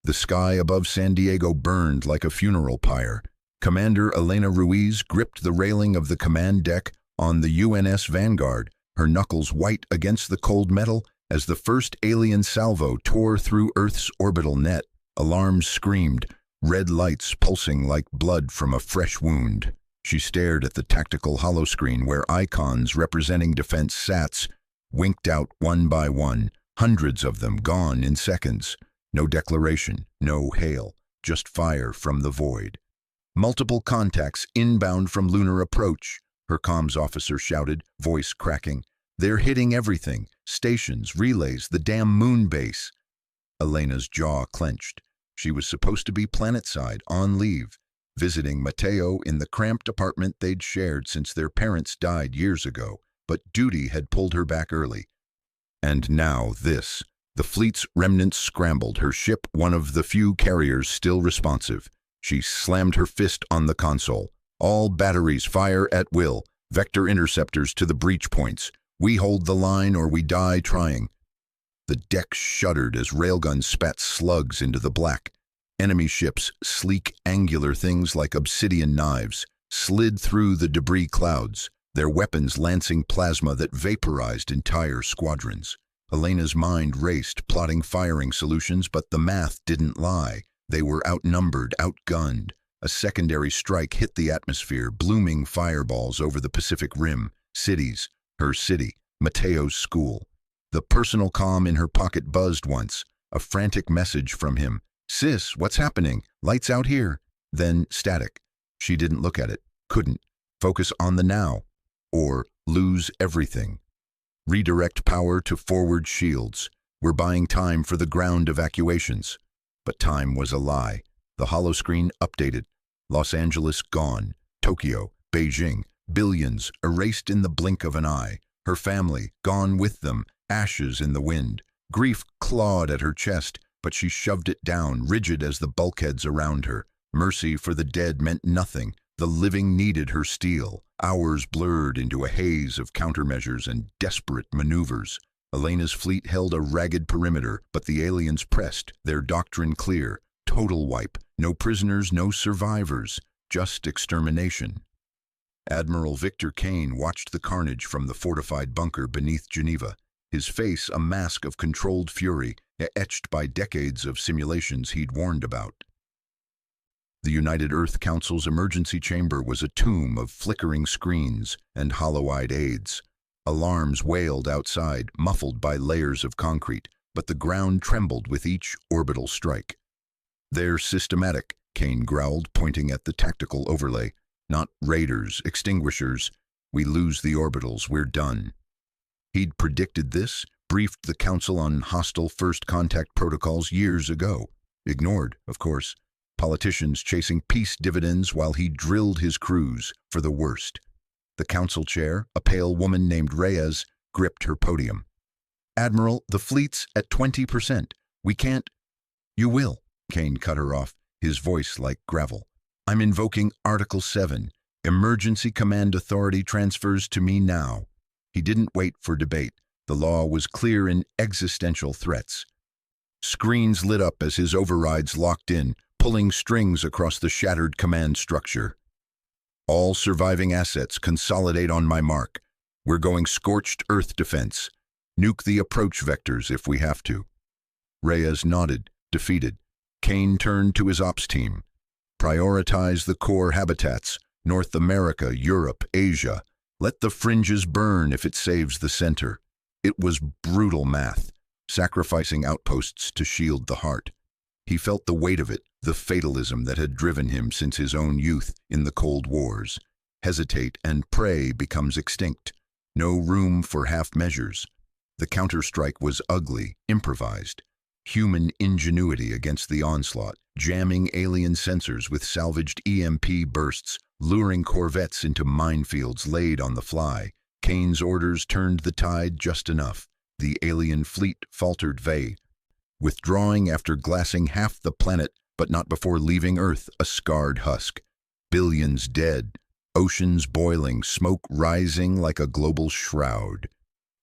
The sky above San Diego burned like a funeral pyre. Commander Elena Ruiz gripped the railing of the command deck on the UNS Vanguard, her knuckles white against the cold metal as the first alien salvo tore through Earth's orbital net. Alarms screamed, red lights pulsing like blood from a fresh wound. She stared at the tactical holoscreen where icons representing defense sats winked out one by one, hundreds of them gone in seconds. No declaration, no hail, just fire from the void. Multiple contacts inbound from lunar approach, her comms officer shouted, voice cracking. They're hitting everything, stations, relays, the damn moon base. Elena's jaw clenched. She was supposed to be planetside, on leave, visiting Mateo in the cramped apartment they'd shared since their parents died years ago, but duty had pulled her back early. And now this. The fleet's remnants scrambled, her ship one of the few carriers still responsive. She slammed her fist on the console. All batteries fire at will, vector interceptors to the breach points. We hold the line or we die trying. The deck shuddered as railguns spat slugs into the black. Enemy ships, sleek, angular things like obsidian knives, slid through the debris clouds, their weapons lancing plasma that vaporized entire squadrons. Elena's mind raced, plotting firing solutions, but the math didn't lie. They were outnumbered, outgunned. A secondary strike hit the atmosphere, blooming fireballs over the Pacific Rim, cities, her city, Mateo's school. The personal comm in her pocket buzzed once, a frantic message from him. Sis, what's happening? Lights out here. Then static. She didn't look at it, couldn't. Focus on the now, or lose everything. Redirect power to forward shields. We're buying time for the ground evacuations. But time was a lie. The holoscreen updated. Los Angeles gone. Tokyo, Beijing, billions erased in the blink of an eye. Her family gone with them, ashes in the wind. Grief clawed at her chest, but she shoved it down, rigid as the bulkheads around her. Mercy for the dead meant nothing. The living needed her steel. Hours blurred into a haze of countermeasures and desperate maneuvers. Elena's fleet held a ragged perimeter, but the aliens pressed, their doctrine clear. Total wipe. No prisoners, no survivors. Just extermination. Admiral Victor Kane watched the carnage from the fortified bunker beneath Geneva, his face a mask of controlled fury, etched by decades of simulations he'd warned about. The United Earth Council's emergency chamber was a tomb of flickering screens and hollow-eyed aides. Alarms wailed outside, muffled by layers of concrete, but the ground trembled with each orbital strike. They're systematic, Kane growled, pointing at the tactical overlay. Not raiders, extinguishers. We lose the orbitals, we're done. He'd predicted this, briefed the Council on hostile first contact protocols years ago. Ignored, of course. Politicians chasing peace dividends while he drilled his crews for the worst. The Council chair, a pale woman named Reyes, gripped her podium. Admiral, the fleet's at 20%. We can't... You will, Kane cut her off, his voice like gravel. I'm invoking Article 7. Emergency command authority transfers to me now. He didn't wait for debate. The law was clear in existential threats. Screens lit up as his overrides locked in, pulling strings across the shattered command structure. All surviving assets consolidate on my mark. We're going scorched earth defense. Nuke the approach vectors if we have to. Reyes nodded, defeated. Kane turned to his ops team. Prioritize the core habitats, North America, Europe, Asia. Let the fringes burn if it saves the center. It was brutal math, sacrificing outposts to shield the heart. He felt the weight of it, the fatalism that had driven him since his own youth in the Cold Wars. Hesitate and prey becomes extinct. No room for half measures. The counterstrike was ugly, improvised. Human ingenuity against the onslaught, jamming alien sensors with salvaged EMP bursts, luring corvettes into minefields laid on the fly. Kane's orders turned the tide just enough. The alien fleet faltered withdrawing after glassing half the planet, but not before leaving Earth a scarred husk. Billions dead, oceans boiling, smoke rising like a global shroud.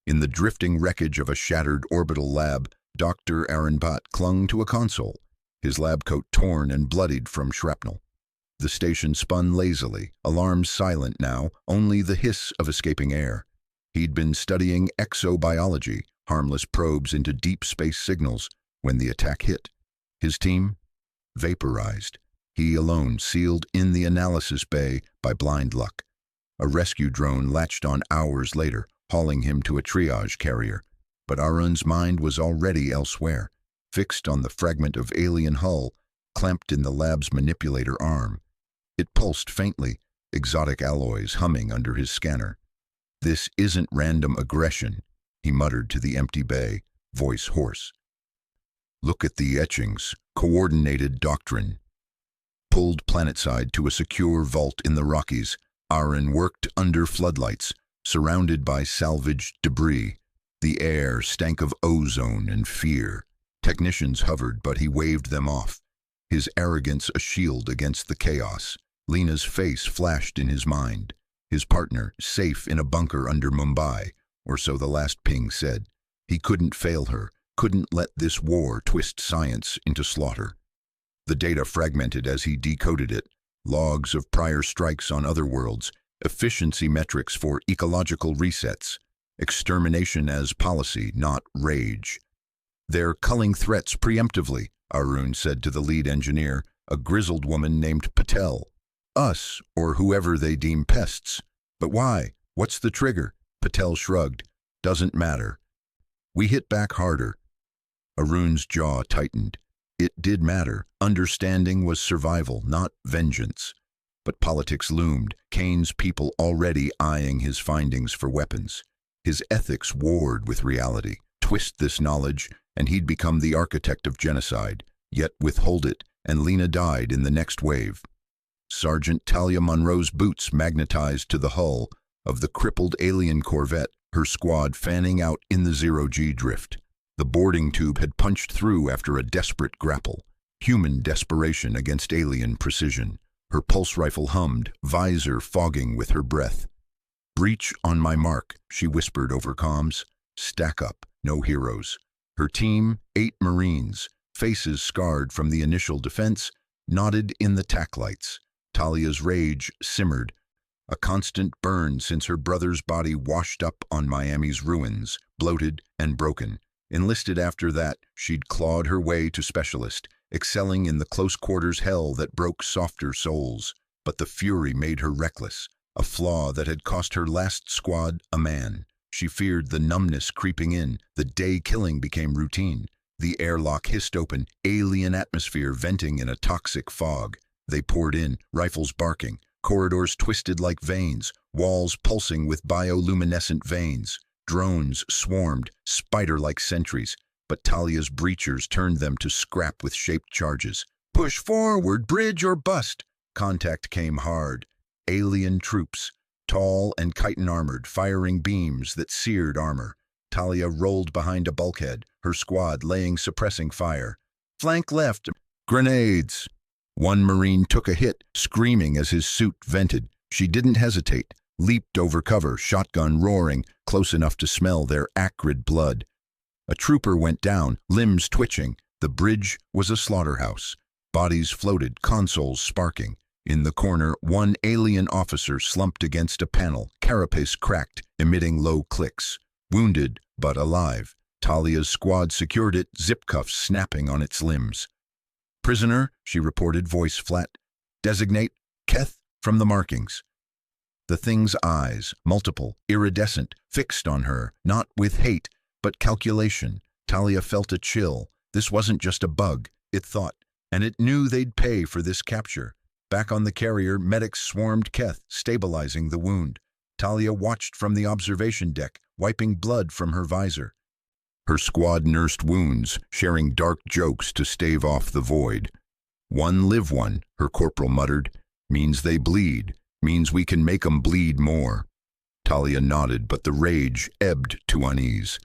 In the drifting wreckage of a shattered orbital lab, Dr. Aronbot clung to a console, his lab coat torn and bloodied from shrapnel. The station spun lazily, alarms silent now, only the hiss of escaping air. He'd been studying exobiology, harmless probes into deep space signals, when the attack hit. His team? Vaporized. He alone sealed in the analysis bay by blind luck. A rescue drone latched on hours later, hauling him to a triage carrier. But Arun's mind was already elsewhere, fixed on the fragment of alien hull clamped in the lab's manipulator arm. It pulsed faintly, exotic alloys humming under his scanner. "This isn't random aggression," he muttered to the empty bay, voice hoarse. "Look at the etchings, coordinated doctrine." Pulled planetside to a secure vault in the Rockies, Arun worked under floodlights, surrounded by salvaged debris. The air stank of ozone and fear. Technicians hovered, but he waved them off, his arrogance a shield against the chaos. Lena's face flashed in his mind. His partner, safe in a bunker under Mumbai, or so the last ping said. He couldn't fail her, couldn't let this war twist science into slaughter. The data fragmented as he decoded it, logs of prior strikes on other worlds, efficiency metrics for ecological resets, extermination as policy, not rage. "They're culling threats preemptively," Arun said to the lead engineer, a grizzled woman named Patel. "Us, or whoever they deem pests. But why? What's the trigger?" Patel shrugged. "Doesn't matter." "We hit back harder." Arun's jaw tightened. It did matter. Understanding was survival, not vengeance. But politics loomed, Kane's people already eyeing his findings for weapons. His ethics warred with reality. Twist this knowledge, and he'd become the architect of genocide, yet withhold it, and Lena died in the next wave. Sergeant Talia Monroe's boots magnetized to the hull of the crippled alien corvette, her squad fanning out in the zero-G drift. The boarding tube had punched through after a desperate grapple, human desperation against alien precision. Her pulse rifle hummed, visor fogging with her breath. "Breach on my mark," she whispered over comms. "Stack up, no heroes." Her team, 8 Marines, faces scarred from the initial defense, nodded in the tack lights. Talia's rage simmered, a constant burn since her brother's body washed up on Miami's ruins, bloated and broken. Enlisted after that, she'd clawed her way to specialist, excelling in the close-quarters hell that broke softer souls. But the fury made her reckless, a flaw that had cost her last squad a man. She feared the numbness creeping in. The day killing became routine. The airlock hissed open, alien atmosphere venting in a toxic fog. They poured in, rifles barking, corridors twisted like veins, walls pulsing with bioluminescent veins. Drones swarmed, spider-like sentries, but Talia's breachers turned them to scrap with shaped charges. "Push forward, bridge or bust!" Contact came hard. Alien troops, tall and chitin-armored, firing beams that seared armor. Talia rolled behind a bulkhead, her squad laying suppressing fire. "Flank left! Grenades!" One Marine took a hit, screaming as his suit vented. She didn't hesitate, leaped over cover, shotgun roaring, close enough to smell their acrid blood. A trooper went down, limbs twitching. The bridge was a slaughterhouse. Bodies floated, consoles sparking. In the corner, one alien officer slumped against a panel, carapace cracked, emitting low clicks. Wounded, but alive. Talia's squad secured it, zip cuffs snapping on its limbs. "Prisoner," she reported, voice flat. "Designate Keth from the markings." The thing's eyes, multiple, iridescent, fixed on her, not with hate, but calculation. Talia felt a chill. This wasn't just a bug, it thought, and it knew they'd pay for this capture. Back on the carrier, medics swarmed Keth, stabilizing the wound. Talia watched from the observation deck, wiping blood from her visor. Her squad nursed wounds, sharing dark jokes to stave off the void. "One live one," her corporal muttered. "Means they bleed. Means we can make 'em bleed more." Talia nodded, but the rage ebbed to unease.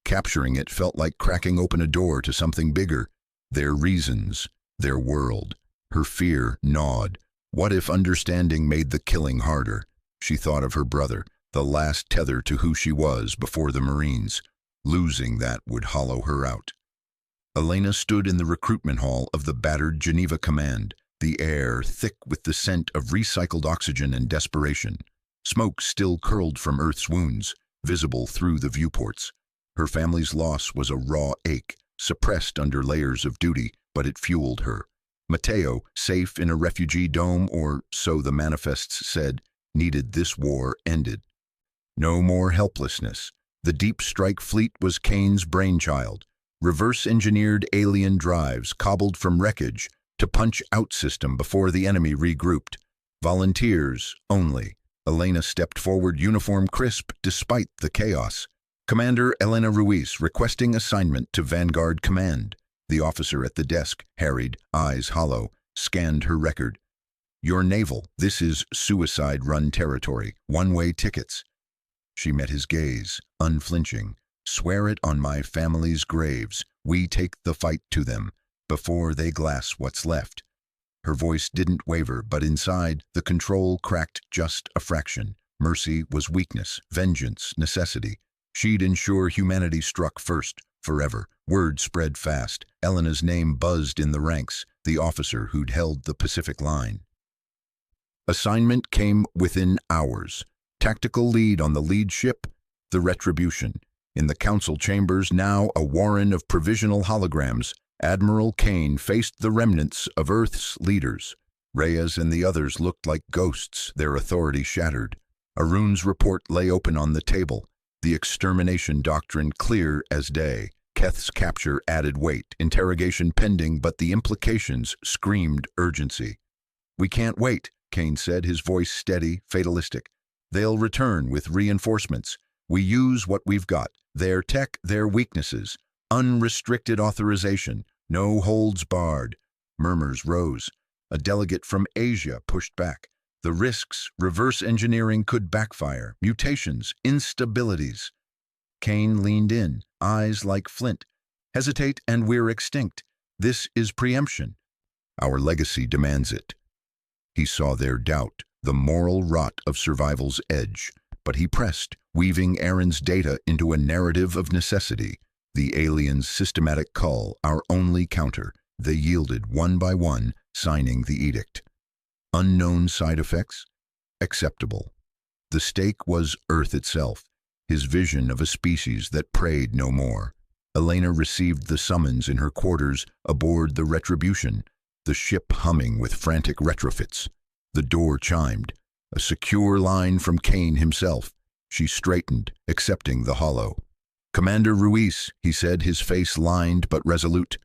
Capturing it felt like cracking open a door to something bigger. Their reasons, their world. Her fear gnawed. What if understanding made the killing harder? She thought of her brother, the last tether to who she was before the Marines. Losing that would hollow her out. Elena stood in the recruitment hall of the battered Geneva Command, the air thick with the scent of recycled oxygen and desperation. Smoke still curled from Earth's wounds, visible through the viewports. Her family's loss was a raw ache, suppressed under layers of duty, but it fueled her. Matteo, safe in a refugee dome, or so the manifests said, needed this war ended. No more helplessness. The Deep Strike fleet was Kane's brainchild. Reverse-engineered alien drives cobbled from wreckage to punch-out system before the enemy regrouped. Volunteers only. Elena stepped forward, uniform crisp despite the chaos. Commander Elena Ruiz requesting assignment to Vanguard Command. The officer at the desk, harried, eyes hollow, scanned her record. Your naval, this is suicide-run territory, one-way tickets. She met his gaze, unflinching. Swear it on my family's graves, we take the fight to them, before they glass what's left. Her voice didn't waver, but inside, the control cracked just a fraction. Mercy was weakness, vengeance, necessity. She'd ensure humanity struck first, forever. Word spread fast. Elena's name buzzed in the ranks, the officer who'd held the Pacific line. Assignment came within hours. Tactical lead on the lead ship, the Retribution. In the council chambers, now a warren of provisional holograms, Admiral Kane faced the remnants of Earth's leaders. Reyes and the others looked like ghosts, their authority shattered. Arun's report lay open on the table, the extermination doctrine clear as day. Keth's capture added weight, interrogation pending, but the implications screamed urgency. We can't wait, Kane said, his voice steady, fatalistic. They'll return with reinforcements. We use what we've got, their tech, their weaknesses. Unrestricted authorization, no holds barred. Murmurs rose. A delegate from Asia pushed back. The risks, reverse engineering could backfire, mutations, instabilities. Kane leaned in, eyes like flint. Hesitate and we're extinct. This is preemption. Our legacy demands it. He saw their doubt, the moral rot of survival's edge, but he pressed, weaving Aaron's data into a narrative of necessity. The aliens' systematic cull, our only counter. They yielded one by one, signing the edict. Unknown side effects? Acceptable. The stake was Earth itself, his vision of a species that preyed no more. Elena received the summons in her quarters aboard the Retribution, the ship humming with frantic retrofits. The door chimed, a secure line from Kane himself. She straightened, accepting the hollow. Commander Ruiz, he said, his face lined but resolute.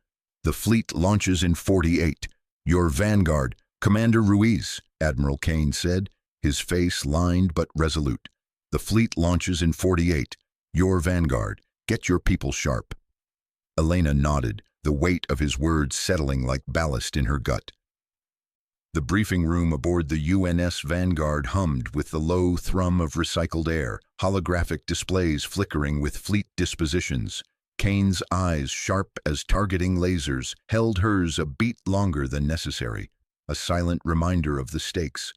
The fleet launches in 48. Your Vanguard, Commander Ruiz, Admiral Kane said, his face lined but resolute. The fleet launches in 48. Your Vanguard, get your people sharp. Elena nodded, the weight of his words settling like ballast in her gut. The briefing room aboard the UNS Vanguard hummed with the low thrum of recycled air, holographic displays flickering with fleet dispositions. Kane's eyes, sharp as targeting lasers, held hers a beat longer than necessary, a silent reminder of the stakes.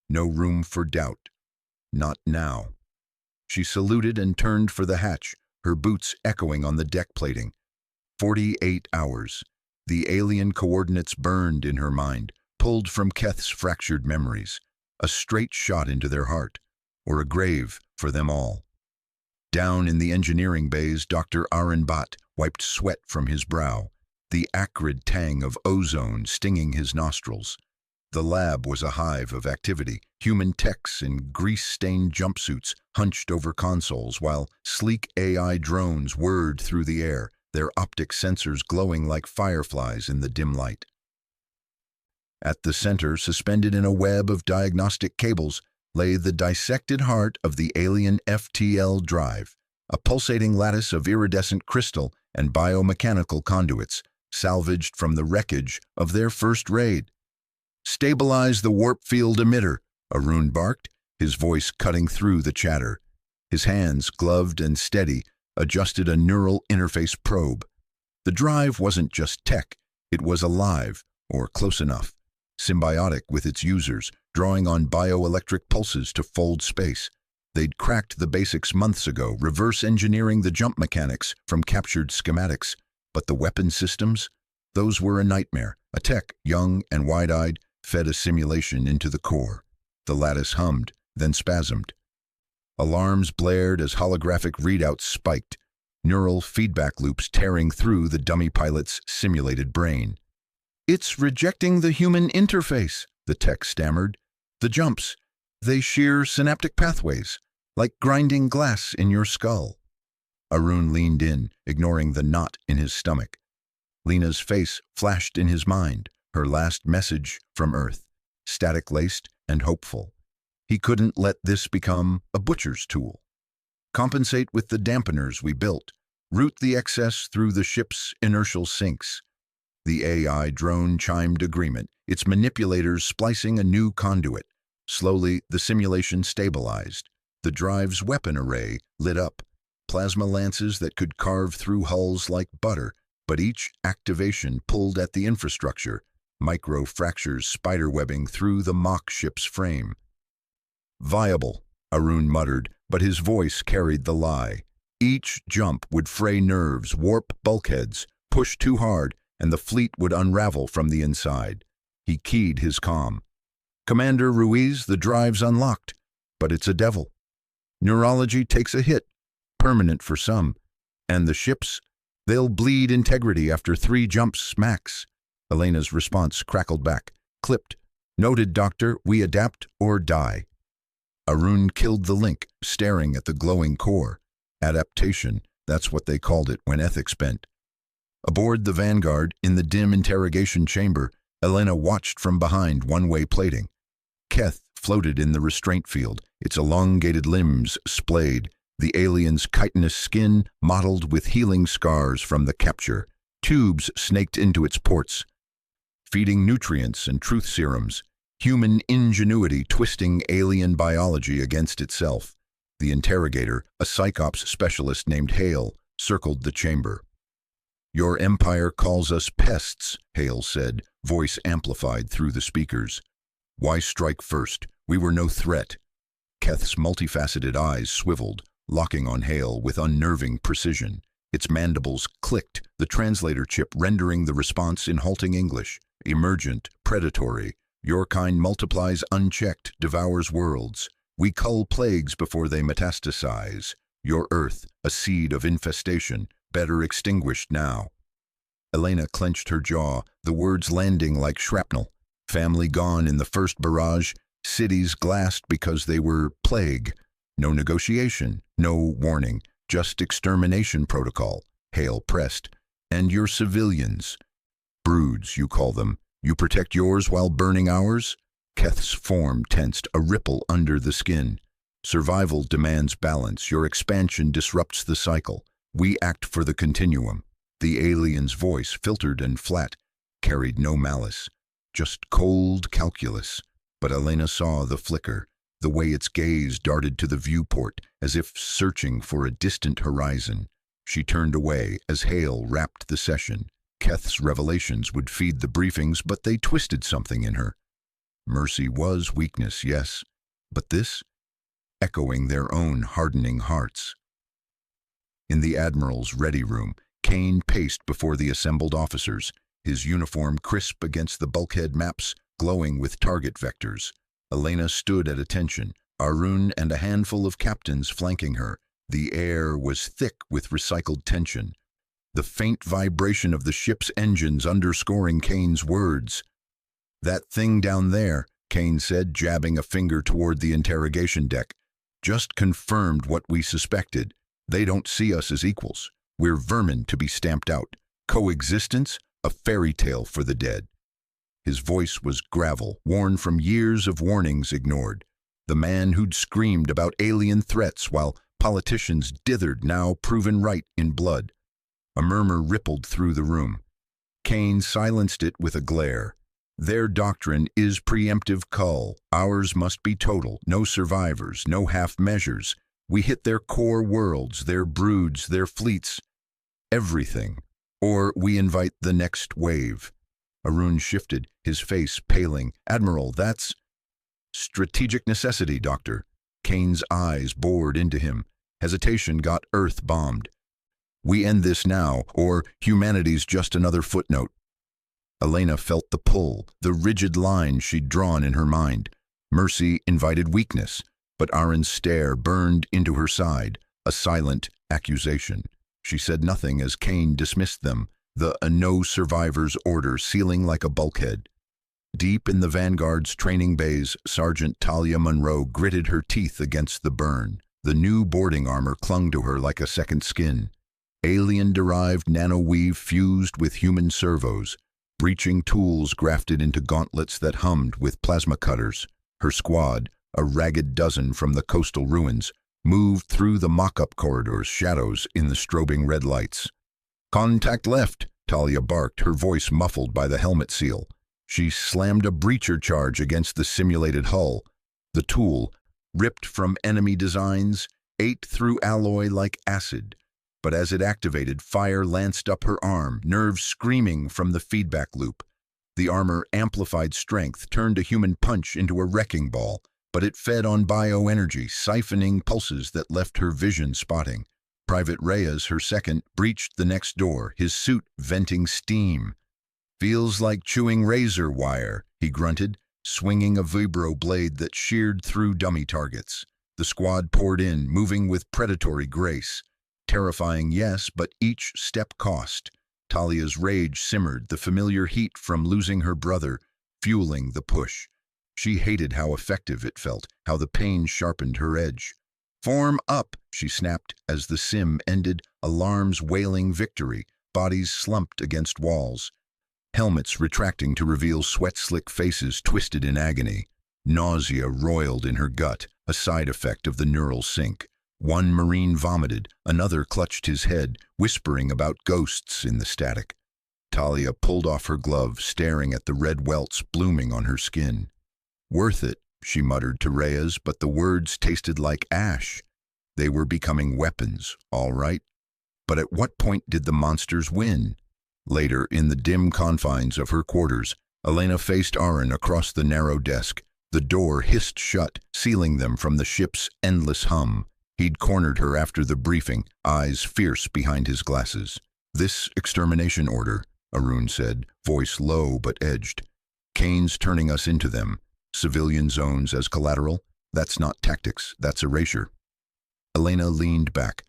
No room for doubt. Not now. She saluted and turned for the hatch, her boots echoing on the deck plating. 48 hours. The alien coordinates burned in her mind, pulled from Keth's fractured memories, a straight shot into their heart, or a grave for them all. Down in the engineering bays, Dr. Aaron Bhatt wiped sweat from his brow, the acrid tang of ozone stinging his nostrils. The lab was a hive of activity, human techs in grease-stained jumpsuits hunched over consoles, while sleek AI drones whirred through the air, their optic sensors glowing like fireflies in the dim light. At the center, suspended in a web of diagnostic cables, lay the dissected heart of the alien FTL drive, a pulsating lattice of iridescent crystal and biomechanical conduits, salvaged from the wreckage of their first raid. Stabilize the warp field emitter, Arun barked, his voice cutting through the chatter. His hands, gloved and steady, adjusted a neural interface probe. The drive wasn't just tech, it was alive, or close enough. Symbiotic with its users, drawing on bioelectric pulses to fold space. They'd cracked the basics months ago, reverse engineering the jump mechanics from captured schematics. But the weapon systems? Those were a nightmare. A tech, young and wide-eyed, fed a simulation into the core. The lattice hummed, then spasmed. Alarms blared as holographic readouts spiked, neural feedback loops tearing through the dummy pilot's simulated brain. "It's rejecting the human interface," the tech stammered. "The jumps, they shear synaptic pathways, like grinding glass in your skull." Arun leaned in, ignoring the knot in his stomach. Lena's face flashed in his mind, her last message from Earth, static-laced and hopeful. He couldn't let this become a butcher's tool. "Compensate with the dampeners we built. Route the excess through the ship's inertial sinks." The AI drone chimed agreement, its manipulators splicing a new conduit. Slowly, the simulation stabilized. The drive's weapon array lit up, plasma lances that could carve through hulls like butter, but each activation pulled at the infrastructure, micro-fractures spiderwebbing through the mock ship's frame. "Viable," Arun muttered, but his voice carried the lie. Each jump would fray nerves, warp bulkheads, push too hard, and the fleet would unravel from the inside. He keyed his comm. "Commander Ruiz, the drive's unlocked, but it's a devil. Neurology takes a hit, permanent for some, and the ships, they'll bleed integrity after 3 jumps max." Elena's response crackled back, clipped. "Noted, Doctor, we adapt or die." Arun killed the link, staring at the glowing core. Adaptation, that's what they called it when ethics bent. Aboard the Vanguard, in the dim interrogation chamber, Elena watched from behind one-way plating. Keth floated in the restraint field, its elongated limbs splayed, the alien's chitinous skin mottled with healing scars from the capture. Tubes snaked into its ports, feeding nutrients and truth serums, human ingenuity twisting alien biology against itself. The interrogator, a psychops specialist named Hale, circled the chamber. "Your empire calls us pests," Hale said, voice amplified through the speakers. "Why strike first? We were no threat." Keth's multifaceted eyes swiveled, locking on Hale with unnerving precision. Its mandibles clicked, the translator chip rendering the response in halting English. "Emergent, predatory. Your kind multiplies unchecked, devours worlds. We cull plagues before they metastasize. Your Earth, a seed of infestation, better extinguished now." Elena clenched her jaw, the words landing like shrapnel. Family gone in the first barrage, cities glassed because they were plague. No negotiation, no warning, just extermination protocol. Hale pressed. "And your civilians? Broods, you call them. You protect yours while burning ours?" Keth's form tensed, a ripple under the skin. "Survival demands balance. Your expansion disrupts the cycle. We act for the continuum." The alien's voice, filtered and flat, carried no malice, just cold calculus. But Elena saw the flicker, the way its gaze darted to the viewport, as if searching for a distant horizon. She turned away as Hale wrapped the session. Keth's revelations would feed the briefings, but they twisted something in her. Mercy was weakness, yes, but this? Echoing their own hardening hearts. In the Admiral's ready room, Kane paced before the assembled officers, his uniform crisp against the bulkhead maps, glowing with target vectors. Elena stood at attention, Arun and a handful of captains flanking her. The air was thick with recycled tension, the faint vibration of the ship's engines underscoring Kane's words. "That thing down there," Kane said, jabbing a finger toward the interrogation deck, "just confirmed what we suspected. They don't see us as equals. We're vermin to be stamped out. Coexistence, a fairy tale for the dead." His voice was gravel, worn from years of warnings ignored. The man who'd screamed about alien threats while politicians dithered, now proven right in blood. A murmur rippled through the room. Kane silenced it with a glare. "Their doctrine is preemptive cull. Ours must be total. No survivors, no half measures. We hit their core worlds, their broods, their fleets. Everything. Or we invite the next wave." Arun shifted, his face paling. "Admiral, that's strategic necessity, Doctor." Kane's eyes bored into him. Hesitation got Earth bombed. We end this now, or humanity's just another footnote. Elena felt the pull, the rigid line she'd drawn in her mind. Mercy invited weakness, but Aaron's stare burned into her side, a silent accusation. She said nothing as Kane dismissed them, the no survivors order sealing like a bulkhead. Deep in the Vanguard's training bays, Sergeant Talia Monroe gritted her teeth against the burn. The new boarding armor clung to her like a second skin. Alien-derived nanoweave fused with human servos, breaching tools grafted into gauntlets that hummed with plasma cutters. Her squad, a ragged dozen from the coastal ruins, moved through the mock-up corridors, shadows in the strobing red lights. "Contact left," Talia barked, her voice muffled by the helmet seal. She slammed a breacher charge against the simulated hull. The tool, ripped from enemy designs, ate through alloy like acid. But as it activated, fire lanced up her arm, nerves screaming from the feedback loop. The armor amplified strength, turned a human punch into a wrecking ball, but it fed on bioenergy, siphoning pulses that left her vision spotting. Private Reyes, her second, breached the next door, his suit venting steam. "Feels like chewing razor wire," he grunted, swinging a vibro blade that sheared through dummy targets. The squad poured in, moving with predatory grace. Terrifying, yes, but each step cost. Talia's rage simmered, the familiar heat from losing her brother, fueling the push. She hated how effective it felt, how the pain sharpened her edge. "Form up," she snapped as the sim ended, alarms wailing victory, bodies slumped against walls. Helmets retracting to reveal sweat-slick faces twisted in agony. Nausea roiled in her gut, a side effect of the neural sync. One Marine vomited, another clutched his head, whispering about ghosts in the static. Talia pulled off her glove, staring at the red welts blooming on her skin. "Worth it," she muttered to Reyes, but the words tasted like ash. They were becoming weapons, all right. But at what point did the monsters win? Later, in the dim confines of her quarters, Elena faced Aaron across the narrow desk. The door hissed shut, sealing them from the ship's endless hum. He'd cornered her after the briefing, eyes fierce behind his glasses. "This extermination order," Arun said, voice low but edged. "Kane's turning us into them. Civilian zones as collateral. That's not tactics, that's erasure." Elena leaned back,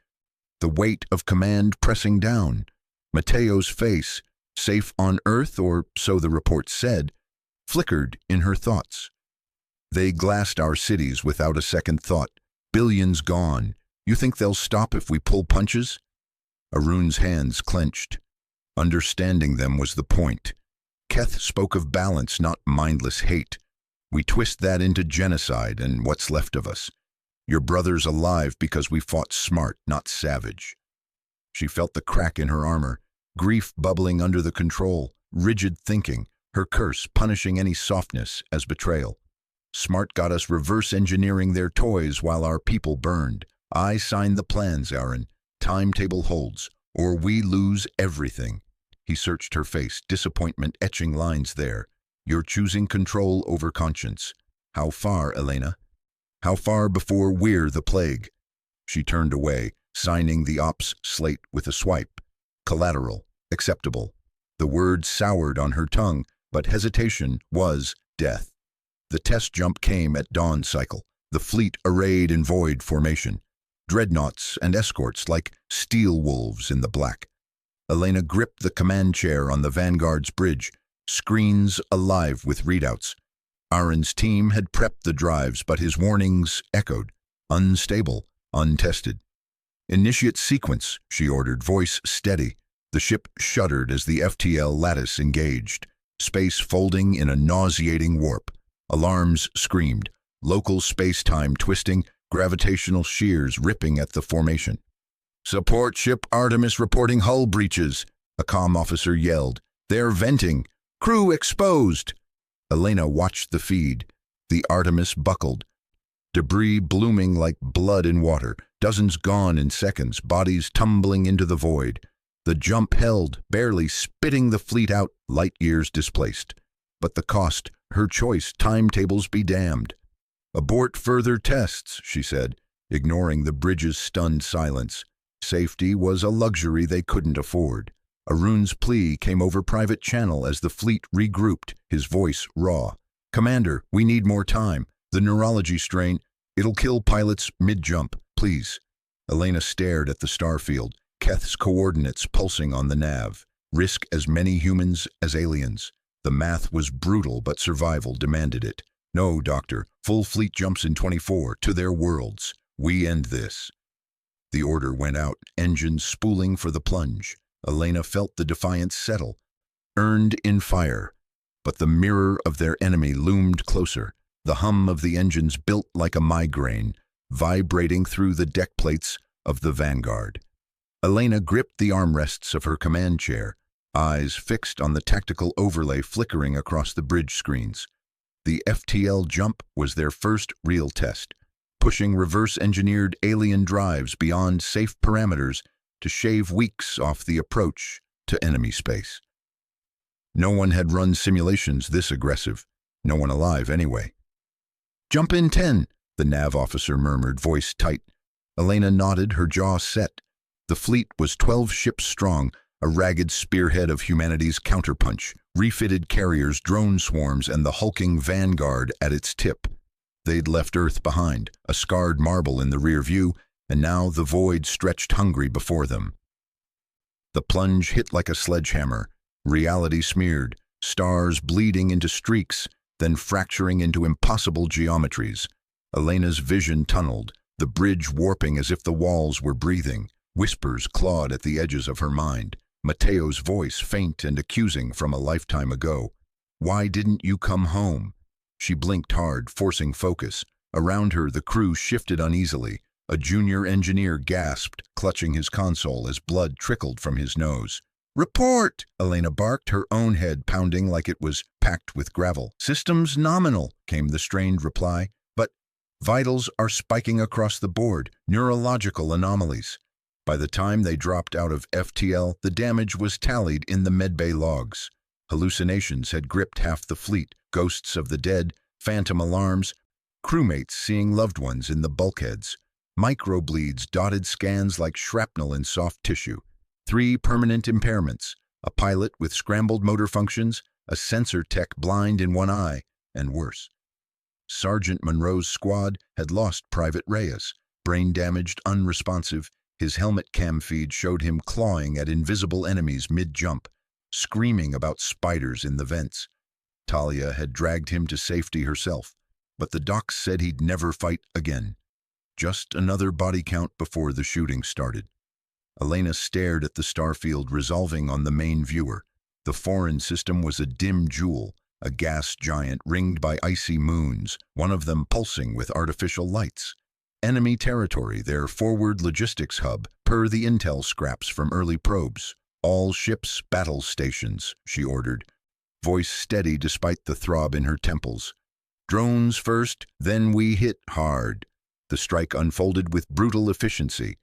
the weight of command pressing down. Mateo's face, safe on Earth, or so the report said, flickered in her thoughts. "They glassed our cities without a second thought. Billions gone. You think they'll stop if we pull punches?" Arun's hands clenched. Understanding them was the point. Keth spoke of balance, not mindless hate. We twist that into genocide and what's left of us. Your brother's alive because we fought smart, not savage. She felt the crack in her armor, grief bubbling under the control, rigid thinking, her curse punishing any softness as betrayal. Smart got us reverse engineering their toys while our people burned. I signed the plans, Aaron. Timetable holds, or we lose everything. He searched her face, disappointment etching lines there. You're choosing control over conscience. How far, Elena? How far before we're the plague? She turned away, signing the ops slate with a swipe. Collateral, acceptable. The word soured on her tongue, but hesitation was death. The test jump came at dawn cycle, the fleet arrayed in void formation. Dreadnoughts and escorts like steel wolves in the black. Elena gripped the command chair on the Vanguard's bridge, screens alive with readouts. Aaron's team had prepped the drives, but his warnings echoed. Unstable, untested. "Initiate sequence," she ordered, voice steady. The ship shuddered as the FTL lattice engaged, space folding in a nauseating warp. Alarms screamed, local space-time twisting, gravitational shears ripping at the formation. "Support ship Artemis reporting hull breaches," a comm officer yelled. "They're venting. Crew exposed." Elena watched the feed. The Artemis buckled. Debris blooming like blood in water, dozens gone in seconds, bodies tumbling into the void. The jump held, barely spitting the fleet out, light years displaced. But the cost, her choice, timetables be damned. "Abort further tests," she said, ignoring the bridge's stunned silence. Safety was a luxury they couldn't afford. Arun's plea came over private channel as the fleet regrouped, his voice raw. "Commander, we need more time. The neurology strain, it'll kill pilots mid-jump, please." Elena stared at the starfield, Keth's coordinates pulsing on the nav. Risk as many humans as aliens. The math was brutal, but survival demanded it. "No, Doctor. Full fleet jumps in 24 to their worlds. We end this." The order went out, engines spooling for the plunge. Elena felt the defiance settle, earned in fire. But the mirror of their enemy loomed closer. The hum of the engines built like a migraine, vibrating through the deck plates of the Vanguard. Elena gripped the armrests of her command chair, eyes fixed on the tactical overlay flickering across the bridge screens. The FTL jump was their first real test, pushing reverse-engineered alien drives beyond safe parameters to shave weeks off the approach to enemy space. No one had run simulations this aggressive, no one alive anyway. "Jump in 10, the nav officer murmured, voice tight. Elena nodded, her jaw set. The fleet was 12 ships strong, a ragged spearhead of humanity's counterpunch, refitted carriers, drone swarms, and the hulking Vanguard at its tip. They'd left Earth behind, a scarred marble in the rear view, and now the void stretched hungry before them. The plunge hit like a sledgehammer, reality smeared, stars bleeding into streaks, then fracturing into impossible geometries. Elena's vision tunneled, the bridge warping as if the walls were breathing. Whispers clawed at the edges of her mind. Mateo's voice, faint and accusing from a lifetime ago. "Why didn't you come home?" She blinked hard, forcing focus. Around her, the crew shifted uneasily. A junior engineer gasped, clutching his console as blood trickled from his nose. "Report!" Elena barked, her own head pounding like it was packed with gravel. "Systems nominal," came the strained reply. "But vitals are spiking across the board, neurological anomalies." By the time they dropped out of FTL, the damage was tallied in the medbay logs. Hallucinations had gripped half the fleet, ghosts of the dead, phantom alarms, crewmates seeing loved ones in the bulkheads. Microbleeds dotted scans like shrapnel in soft tissue. 3 permanent impairments, a pilot with scrambled motor functions, a sensor tech blind in one eye, and worse. Sergeant Monroe's squad had lost Private Reyes, brain-damaged, unresponsive. His helmet cam feed showed him clawing at invisible enemies mid-jump, screaming about spiders in the vents. Talia had dragged him to safety herself, but the docs said he'd never fight again. Just another body count before the shooting started. Elena stared at the starfield resolving on the main viewer. The foreign system was a dim jewel, a gas giant ringed by icy moons, one of them pulsing with artificial lights. Enemy territory, their forward logistics hub, per the intel scraps from early probes. "All ships, battle stations," she ordered, voice steady despite the throb in her temples. "Drones first, then we hit hard." The strike unfolded with brutal efficiency.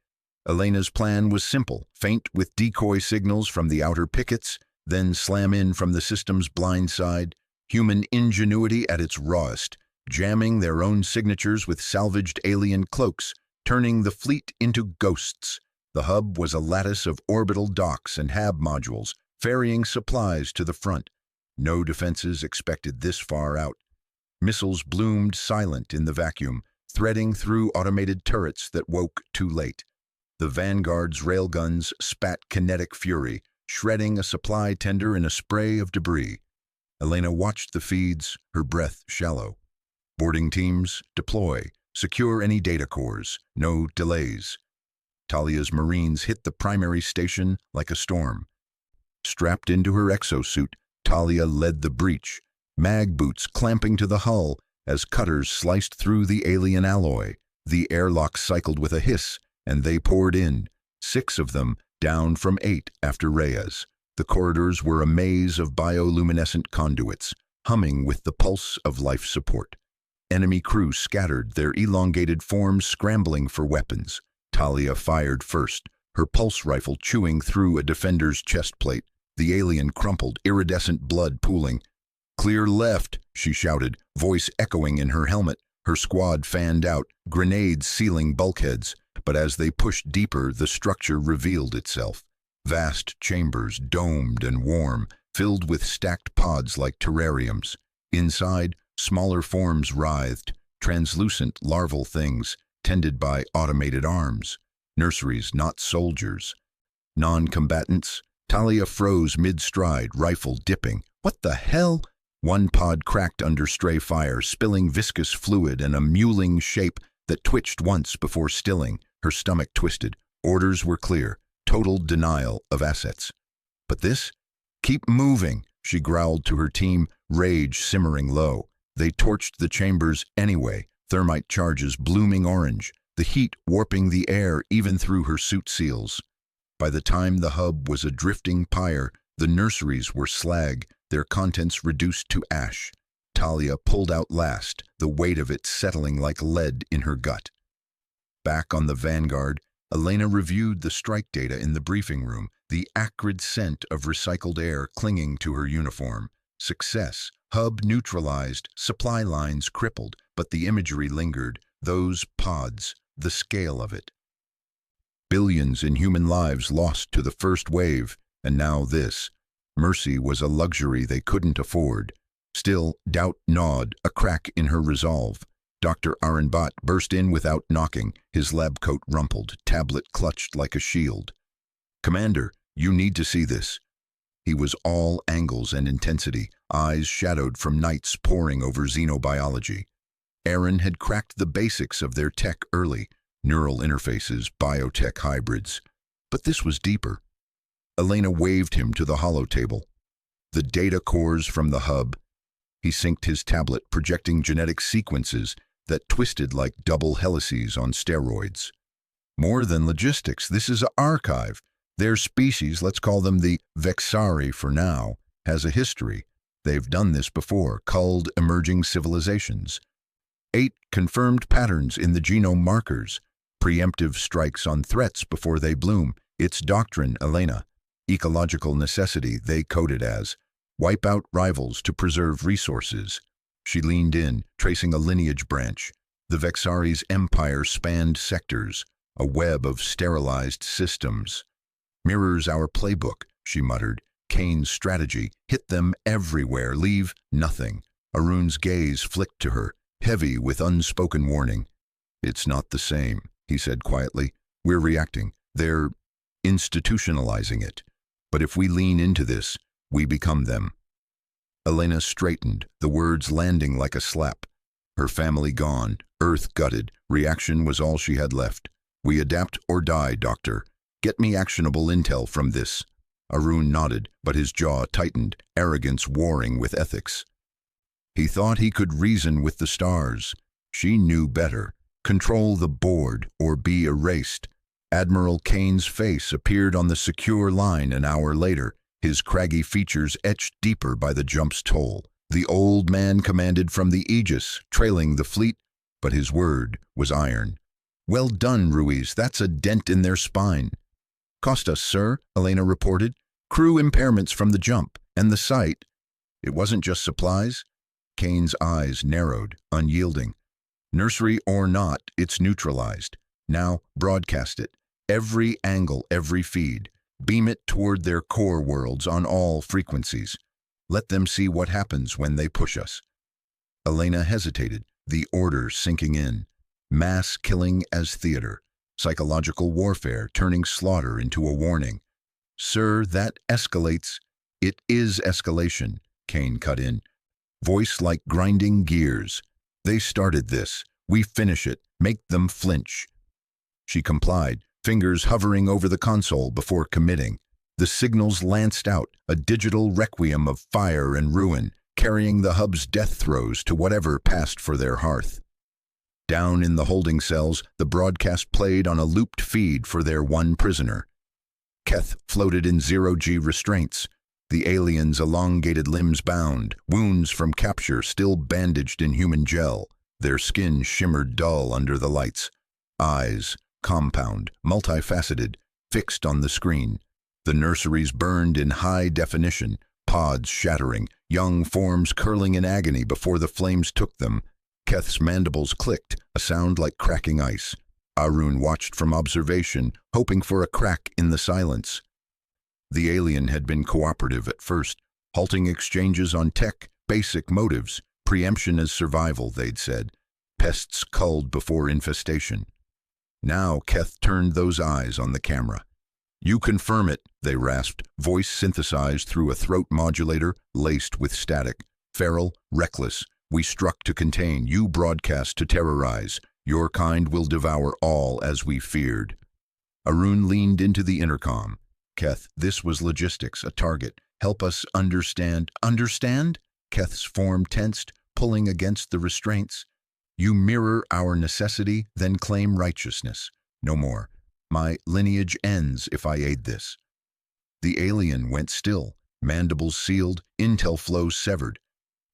Elena's plan was simple, feint with decoy signals from the outer pickets, then slam in from the system's blind side, human ingenuity at its rawest, jamming their own signatures with salvaged alien cloaks, turning the fleet into ghosts. The hub was a lattice of orbital docks and hab modules, ferrying supplies to the front. No defenses expected this far out. Missiles bloomed silent in the vacuum, threading through automated turrets that woke too late. The Vanguard's railguns spat kinetic fury, shredding a supply tender in a spray of debris. Elena watched the feeds, her breath shallow. Boarding teams, deploy. Secure any data cores. No delays. Talia's Marines hit the primary station like a storm. Strapped into her exosuit, Talia led the breach, mag boots clamping to the hull as cutters sliced through the alien alloy. The airlock cycled with a hiss, and they poured in, 6 of them, down from 8 after Reyes. The corridors were a maze of bioluminescent conduits, humming with the pulse of life support. Enemy crew scattered, their elongated forms scrambling for weapons. Talia fired first, her pulse rifle chewing through a defender's chest plate. The alien crumpled, iridescent blood pooling. "Clear left," she shouted, voice echoing in her helmet. Her squad fanned out, grenades sealing bulkheads. but as they pushed deeper, the structure revealed itself. Vast chambers, domed and warm, filled with stacked pods like terrariums. Inside, smaller forms writhed, translucent larval things, tended by automated arms. Nurseries, not soldiers. Non-combatants. Talia froze mid-stride, rifle dipping. What the hell? One pod cracked under stray fire, spilling viscous fluid and a mewling shape that twitched once before stilling. Her stomach twisted. Orders were clear. Total denial of assets. But this? Keep moving, she growled to her team, rage simmering low. They torched the chambers anyway, thermite charges blooming orange, the heat warping the air even through her suit seals. By the time the hub was a drifting pyre, the nurseries were slag, their contents reduced to ash. Talia pulled out last, the weight of it settling like lead in her gut. Back on the Vanguard, Elena reviewed the strike data in the briefing room, the acrid scent of recycled air clinging to her uniform. Success. Hub neutralized, supply lines crippled, but the imagery lingered. Those pods, the scale of it. Billions in human lives lost to the first wave, and now this. Mercy was a luxury they couldn't afford. Still, doubt gnawed, a crack in her resolve. Dr. Arenbot burst in without knocking, his lab coat rumpled, tablet clutched like a shield. "Commander, you need to see this." He was all angles and intensity, eyes shadowed from nights poring over xenobiology. Aaron had cracked the basics of their tech early, neural interfaces, biotech hybrids. But this was deeper. Elena waved him to the holotable. The data cores from the hub. He synced his tablet, projecting genetic sequences that twisted like double helices on steroids. More than logistics, this is an archive. Their species, let's call them the Vexari for now, has a history. They've done this before, culled emerging civilizations. 8 confirmed patterns in the genome markers, preemptive strikes on threats before they bloom. It's doctrine, Elena. Ecological necessity, they code it as. Wipe out rivals to preserve resources. She leaned in, tracing a lineage branch. The Vexari's empire spanned sectors, a web of sterilized systems. "Mirrors our playbook," she muttered. "Kane's strategy, hit them everywhere, leave nothing." Arun's gaze flicked to her, heavy with unspoken warning. "It's not the same," he said quietly. "We're reacting. They're institutionalizing it. But if we lean into this, we become them." Elena straightened, the words landing like a slap. Her family gone, Earth gutted, reaction was all she had left. "We adapt or die, Doctor. Get me actionable intel from this." Arun nodded, but his jaw tightened, arrogance warring with ethics. He thought he could reason with the stars. She knew better. Control the board or be erased. Admiral Kane's face appeared on the secure line an hour later, his craggy features etched deeper by the jump's toll. The old man commanded from the Aegis, trailing the fleet, but his word was iron. "Well done, Ruiz. That's a dent in their spine." "Cost us, sir," Elena reported. "Crew impairments from the jump, and the site." "It wasn't just supplies?" Kane's eyes narrowed, unyielding. "Nursery or not, it's neutralized. Now, broadcast it. Every angle, every feed. Beam it toward their core worlds on all frequencies. Let them see what happens when they push us." Elena hesitated, the order sinking in. Mass killing as theater. Psychological warfare turning slaughter into a warning. "Sir, that escalates." "It is escalation," Kane cut in. Voice like grinding gears. "They started this. We finish it. Make them flinch." She complied, fingers hovering over the console before committing. The signals lanced out, a digital requiem of fire and ruin, carrying the hub's death throes to whatever passed for their hearth. Down in the holding cells, the broadcast played on a looped feed for their one prisoner. Keth floated in zero-G restraints, the alien's elongated limbs bound, wounds from capture still bandaged in human gel. Their skin shimmered dull under the lights. Eyes, compound, multifaceted, fixed on the screen. The nurseries burned in high definition, pods shattering, young forms curling in agony before the flames took them. Keth's mandibles clicked, a sound like cracking ice. Arun watched from observation, hoping for a crack in the silence. The alien had been cooperative at first, halting exchanges on tech, basic motives, preemption as survival, they'd said. Pests culled before infestation. Now Keth turned those eyes on the camera. "You confirm it," they rasped, voice synthesized through a throat modulator laced with static. "Feral, reckless, we struck to contain, you broadcast to terrorize. Your kind will devour all as we feared." Arun leaned into the intercom. "Keth, this was logistics, a target. Help us understand." "Understand?" Keth's form tensed, pulling against the restraints. "You mirror our necessity, then claim righteousness. No more. My lineage ends if I aid this." The alien went still, mandibles sealed, intel flows severed.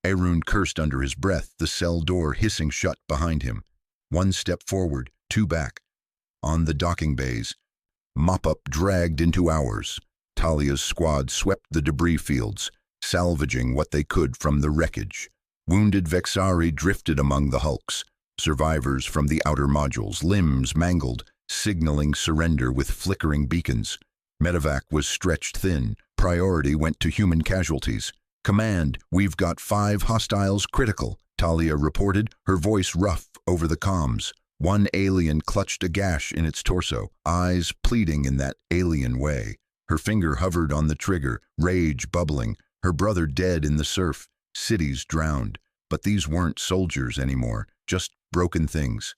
Arun cursed under his breath, the cell door hissing shut behind him. One step forward, two back. On the docking bays, mop-up dragged into hours. Talia's squad swept the debris fields, salvaging what they could from the wreckage. Wounded Vexari drifted among the hulks. Survivors from the outer modules, limbs mangled, signaling surrender with flickering beacons. Medevac was stretched thin. Priority went to human casualties. "Command, we've got 5 hostiles critical," Talia reported, her voice rough over the comms. One alien clutched a gash in its torso, eyes pleading in that alien way. Her finger hovered on the trigger, rage bubbling. Her brother dead in the surf, cities drowned. But these weren't soldiers anymore, just broken things.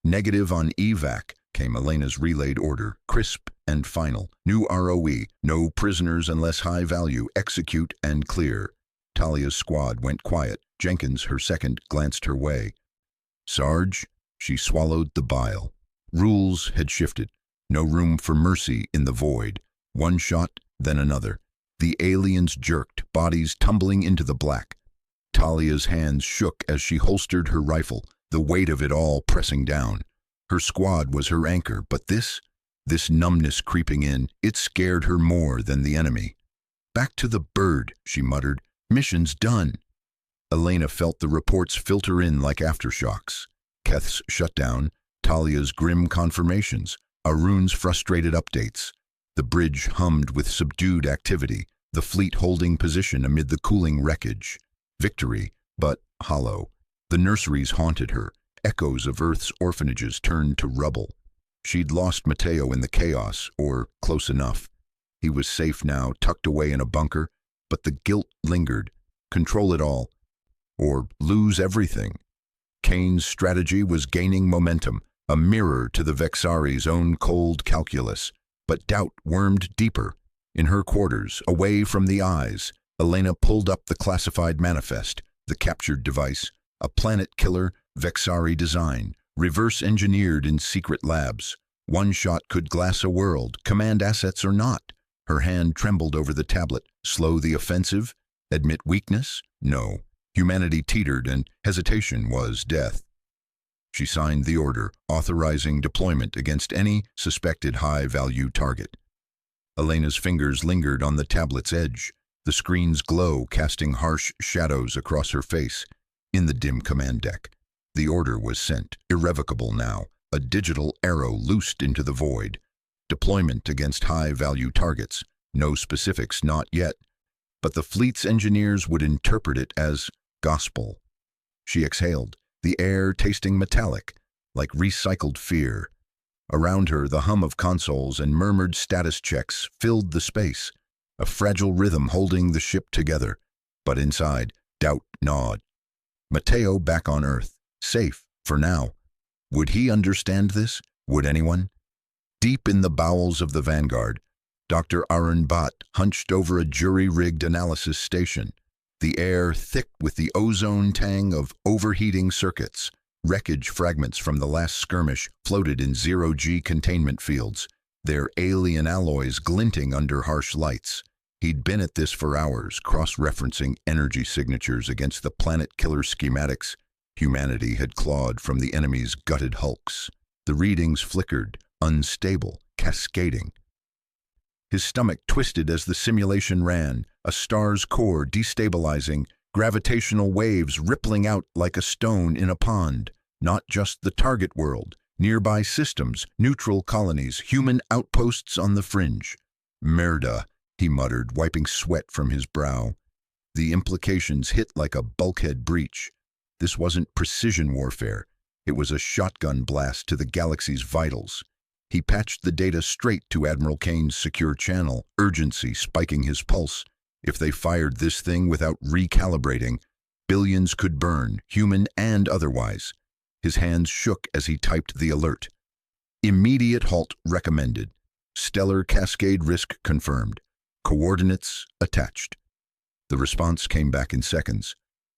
"Negative on evac," came Elena's relayed order, crisp and final. "New ROE, no prisoners unless high value, execute and clear." Talia's squad went quiet. Jenkins, her second, glanced her way. "Sarge?" She swallowed the bile. Rules had shifted. No room for mercy in the void. One shot, then another. The aliens jerked, bodies tumbling into the black. Talia's hands shook as she holstered her rifle, the weight of it all pressing down. Her squad was her anchor, but this numbness creeping in, it scared her more than the enemy. "Back to the bird," she muttered. "Mission's done." Elena felt the reports filter in like aftershocks. Keth's shutdown, Talia's grim confirmations, Arun's frustrated updates. The bridge hummed with subdued activity, the fleet holding position amid the cooling wreckage. Victory, but hollow. The nurseries haunted her. Echoes of Earth's orphanages turned to rubble. She'd lost Mateo in the chaos, or close enough. He was safe now, tucked away in a bunker, but the guilt lingered. Control it all, or lose everything. Kane's strategy was gaining momentum, a mirror to the Vexari's own cold calculus. But doubt wormed deeper. In her quarters, away from the eyes, Elena pulled up the classified manifest, the captured device, a planet killer, Vexari design, reverse-engineered in secret labs. One shot could glass a world, command assets or not. Her hand trembled over the tablet. Slow the offensive? Admit weakness? No. Humanity teetered, and hesitation was death. She signed the order, authorizing deployment against any suspected high-value target. Elena's fingers lingered on the tablet's edge, the screen's glow casting harsh shadows across her face. In the dim command deck, the order was sent, irrevocable now, a digital arrow loosed into the void. Deployment against high-value targets, no specifics, not yet, but the fleet's engineers would interpret it as gospel. She exhaled, the air tasting metallic, like recycled fear. Around her, the hum of consoles and murmured status checks filled the space, a fragile rhythm holding the ship together. But inside, doubt gnawed. Mateo back on Earth, safe, for now. Would he understand this? Would anyone? Deep in the bowels of the Vanguard, Dr. Arun Bhatt hunched over a jury-rigged analysis station, the air thick with the ozone tang of overheating circuits. Wreckage fragments from the last skirmish floated in zero-G containment fields, their alien alloys glinting under harsh lights. He'd been at this for hours, cross-referencing energy signatures against the planet-killer schematics humanity had clawed from the enemy's gutted hulks. The readings flickered, unstable, cascading. His stomach twisted as the simulation ran, a star's core destabilizing, gravitational waves rippling out like a stone in a pond. Not just the target world, Nearby systems, neutral colonies, human outposts on the fringe. Merda, he muttered, wiping sweat from his brow. The implications hit like a bulkhead breach. This wasn't precision warfare. It was a shotgun blast to the galaxy's vitals. He patched the data straight to Admiral Kane's secure channel, urgency spiking his pulse. If they fired this thing without recalibrating, billions could burn, human and otherwise. His hands shook as he typed the alert. Immediate halt recommended. Stellar cascade risk confirmed. Coordinates attached. The response came back in seconds.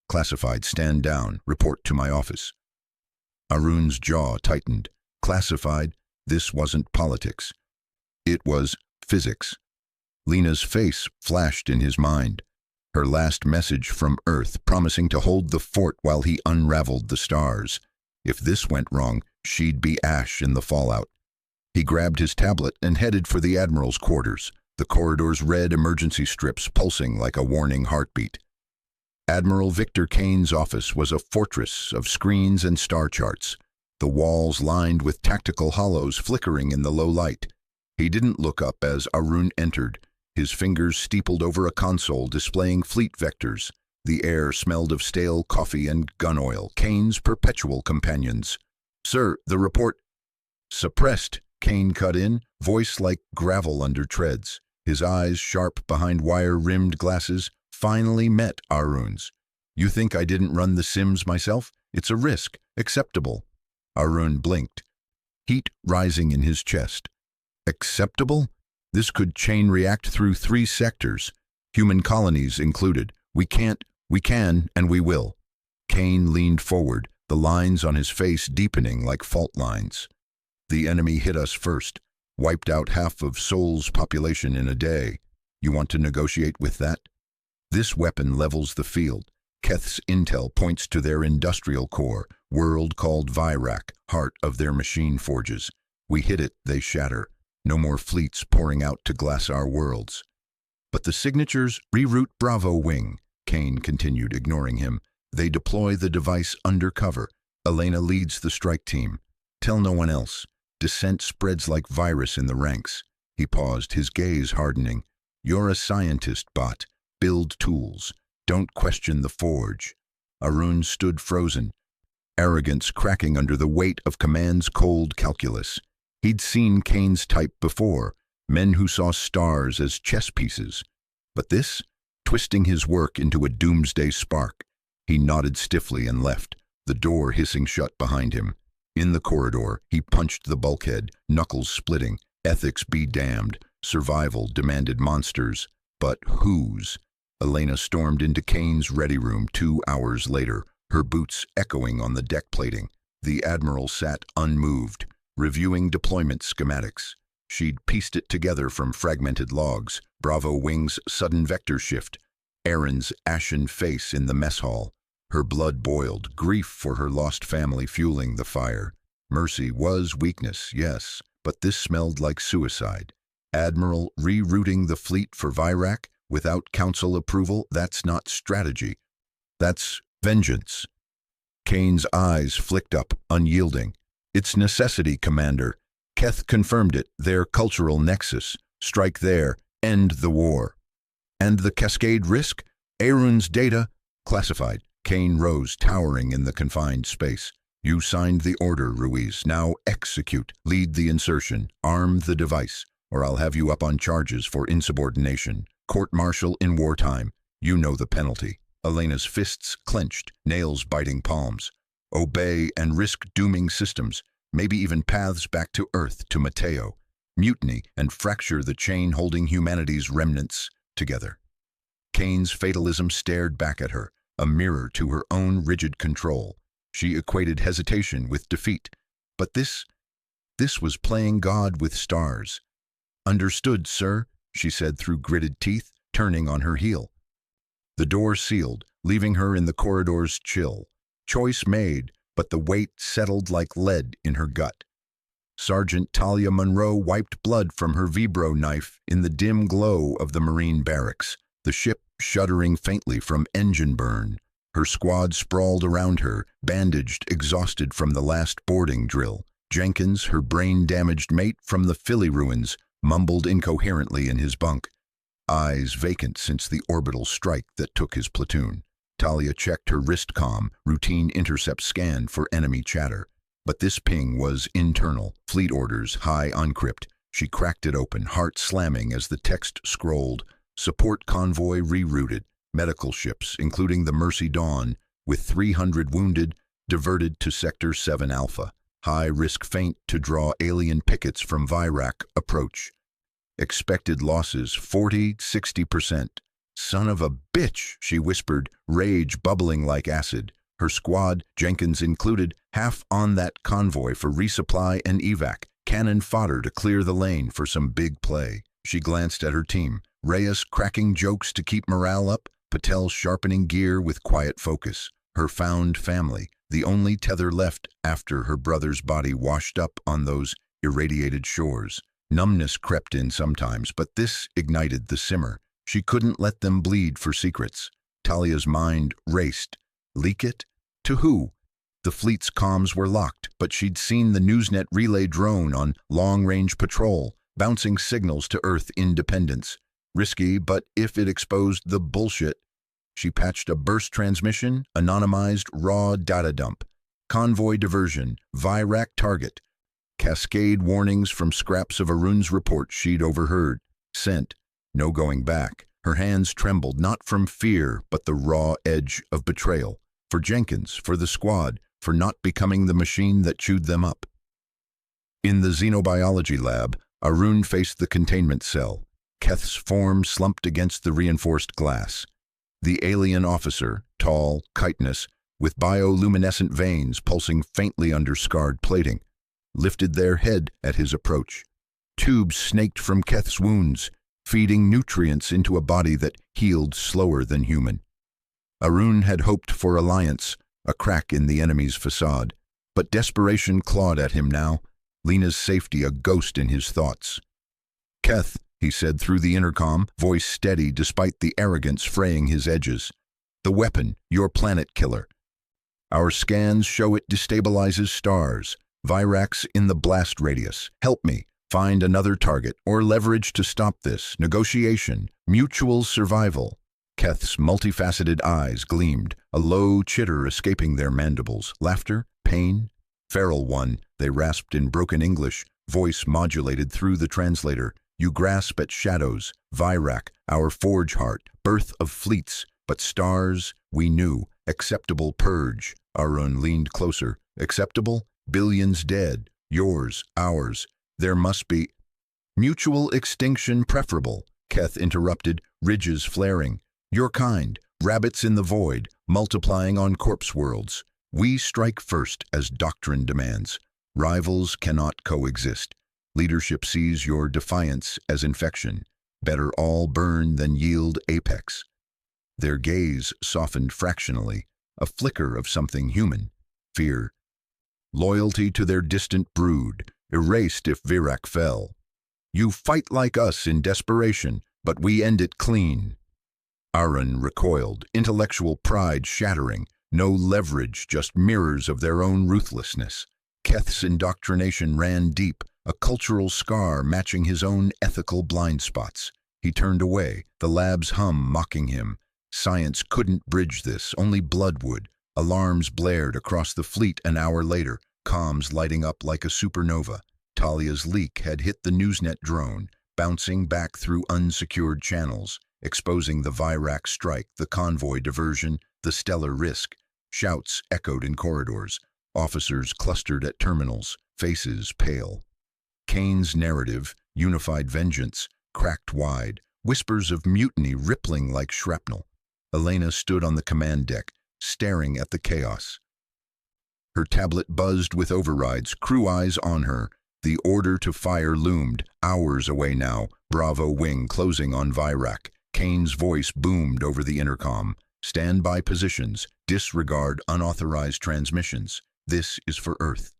Classified, stand down, report to my office. Arun's jaw tightened. Classified, this wasn't politics. It was physics. Lena's face flashed in his mind. Her last message from Earth promising to hold the fort while he unraveled the stars. If this went wrong, she'd be ash in the fallout. He grabbed his tablet and headed for the Admiral's quarters, the corridor's red emergency strips pulsing like a warning heartbeat. Admiral Victor Kane's office was a fortress of screens and star charts, the walls lined with tactical hollows flickering in the low light. He didn't look up as Arun entered, his fingers steepled over a console displaying fleet vectors. The air smelled of stale coffee and gun oil, Kane's perpetual companions. Sir, the report... Suppressed, Kane cut in, voice like gravel under treads. His eyes, sharp behind wire-rimmed glasses, finally met Arun's. You think I didn't run the sims myself? It's a risk. Acceptable. Arun blinked, heat rising in his chest. Acceptable? This could chain react through 3 sectors, human colonies included. We can, and we will. Kane leaned forward, the lines on his face deepening like fault lines. The enemy hit us first, wiped out half of Sol's population in a day. You want to negotiate with that? This weapon levels the field. Keth's intel points to their industrial core, world called Virak, heart of their machine forges. We hit it, they shatter. No more fleets pouring out to glass our worlds. But the signatures reroute Bravo Wing, Kane continued, ignoring him. They deploy the device undercover. Elena leads the strike team. Tell no one else. Dissent spreads like virus in the ranks. He paused, his gaze hardening. You're a scientist, bot. Build tools. Don't question the forge. Arun stood frozen, arrogance cracking under the weight of command's cold calculus. He'd seen Kane's type before, men who saw stars as chess pieces. But this, twisting his work into a doomsday spark. He nodded stiffly and left, the door hissing shut behind him. In the corridor, he punched the bulkhead, knuckles splitting. Ethics be damned. Survival demanded monsters. But whose? Elena stormed into Kane's ready room 2 hours later, her boots echoing on the deck plating. The Admiral sat unmoved, reviewing deployment schematics. She'd pieced it together from fragmented logs, Bravo Wing's sudden vector shift, Aaron's ashen face in the mess hall. Her blood boiled, grief for her lost family fueling the fire. Mercy was weakness, yes, but this smelled like suicide. Admiral rerouting the fleet for Virak without council approval, that's not strategy. That's vengeance. Kane's eyes flicked up, unyielding. It's necessity, Commander. Keth confirmed it, their cultural nexus. Strike there, end the war. And the cascade risk? Arun's data? Classified. Kane rose, towering in the confined space. You signed the order, Ruiz. Now execute. Lead the insertion. Arm the device, or I'll have you up on charges for insubordination. Court-martial in wartime. You know the penalty. Elena's fists clenched, nails biting palms. Obey and risk dooming systems, maybe even paths back to Earth, to Mateo. Mutiny and fracture the chain holding humanity's remnants together. Kane's fatalism stared back at her, a mirror to her own rigid control. She equated hesitation with defeat. But this was playing God with stars. Understood, sir, she said through gritted teeth, turning on her heel. The door sealed, leaving her in the corridor's chill. Choice made, but the weight settled like lead in her gut. Sergeant Talia Monroe wiped blood from her vibro knife in the dim glow of the Marine barracks, the ship shuddering faintly from engine burn. Her squad sprawled around her, bandaged, exhausted from the last boarding drill. Jenkins, her brain-damaged mate from the Philly ruins, mumbled incoherently in his bunk, eyes vacant since the orbital strike that took his platoon. Talia checked her wrist comm, routine intercept scan for enemy chatter. But this ping was internal, fleet orders, high uncrypt. She cracked it open, heart slamming as the text scrolled. Support convoy rerouted. Medical ships, including the Mercy Dawn, with 300 wounded, diverted to Sector 7 Alpha. High-risk feint to draw alien pickets from Virac approach. Expected losses 40–60%. Son of a bitch, she whispered, rage bubbling like acid. Her squad, Jenkins included, half on that convoy for resupply and evac, cannon fodder to clear the lane for some big play. She glanced at her team, Reyes cracking jokes to keep morale up, Patel sharpening gear with quiet focus. Her found family, the only tether left after her brother's body washed up on those irradiated shores. Numbness crept in sometimes, but this ignited the simmer. She couldn't let them bleed for secrets. Talia's mind raced. Leak it? To who? The fleet's comms were locked, but she'd seen the Newsnet relay drone on long-range patrol, bouncing signals to Earth independence. Risky, but if it exposed the bullshit, she patched a burst transmission, anonymized raw data dump. Convoy diversion, Virac target. Cascade warnings from scraps of Arun's report she'd overheard. Sent. No going back. Her hands trembled, not from fear, but the raw edge of betrayal. For Jenkins, for the squad, for not becoming the machine that chewed them up. In the xenobiology lab, Arun faced the containment cell. Keth's form slumped against the reinforced glass. The alien officer, tall, chitinous, with bioluminescent veins pulsing faintly under scarred plating, lifted their head at his approach. Tubes snaked from Keth's wounds, feeding nutrients into a body that healed slower than human. Arun had hoped for alliance, a crack in the enemy's facade, but desperation clawed at him now, Lena's safety a ghost in his thoughts. "Keth," he said through the intercom, voice steady despite the arrogance fraying his edges. "The weapon, your planet killer. Our scans show it destabilizes stars. Virax in the blast radius. Help me. Find another target or leverage to stop this. Negotiation. Mutual survival." Keth's multifaceted eyes gleamed, a low chitter escaping their mandibles. Laughter? Pain? Feral one, they rasped in broken English, voice modulated through the translator. "You grasp at shadows. Virac, our forge heart, birth of fleets. But stars, we knew. Acceptable purge." Arun leaned closer. "Acceptable? Billions dead. Yours, ours. There must be—" "Mutual extinction preferable," Keth interrupted, ridges flaring. "Your kind, rabbits in the void, multiplying on corpse worlds. We strike first as doctrine demands. Rivals cannot coexist. Leadership sees your defiance as infection. Better all burn than yield apex." Their gaze softened fractionally, a flicker of something human. Fear. Loyalty to their distant brood, erased if Virac fell. "You fight like us in desperation, but we end it clean." Arun recoiled, intellectual pride shattering. No leverage, just mirrors of their own ruthlessness. Keth's indoctrination ran deep, a cultural scar matching his own ethical blind spots. He turned away, the lab's hum mocking him. Science couldn't bridge this, only blood would. Alarms blared across the fleet an hour later, comms lighting up like a supernova. Talia's leak had hit the Newsnet drone, bouncing back through unsecured channels, exposing the Virac strike, the convoy diversion, the stellar risk. Shouts echoed in corridors. Officers clustered at terminals, faces pale. Kane's narrative, unified vengeance, cracked wide, whispers of mutiny rippling like shrapnel. Elena stood on the command deck, staring at the chaos. Her tablet buzzed with overrides, crew eyes on her. The order to fire loomed, hours away now, Bravo wing closing on Virac. Kane's voice boomed over the intercom. "Stand by positions, disregard unauthorized transmissions. This is for Earth."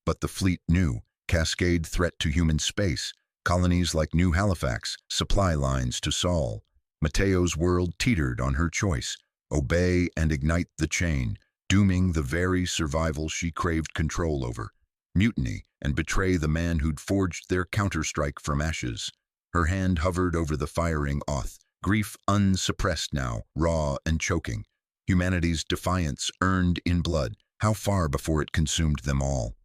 But the fleet knew, cascade threat to human space, colonies like New Halifax, supply lines to Sol. Mateo's world teetered on her choice, obey and ignite the chain, dooming the very survival she craved control over. mutiny, and betray the man who'd forged their counterstrike from ashes. Her hand hovered over the firing oath, grief unsuppressed now, raw and choking. Humanity's defiance earned in blood. How far before it consumed them all?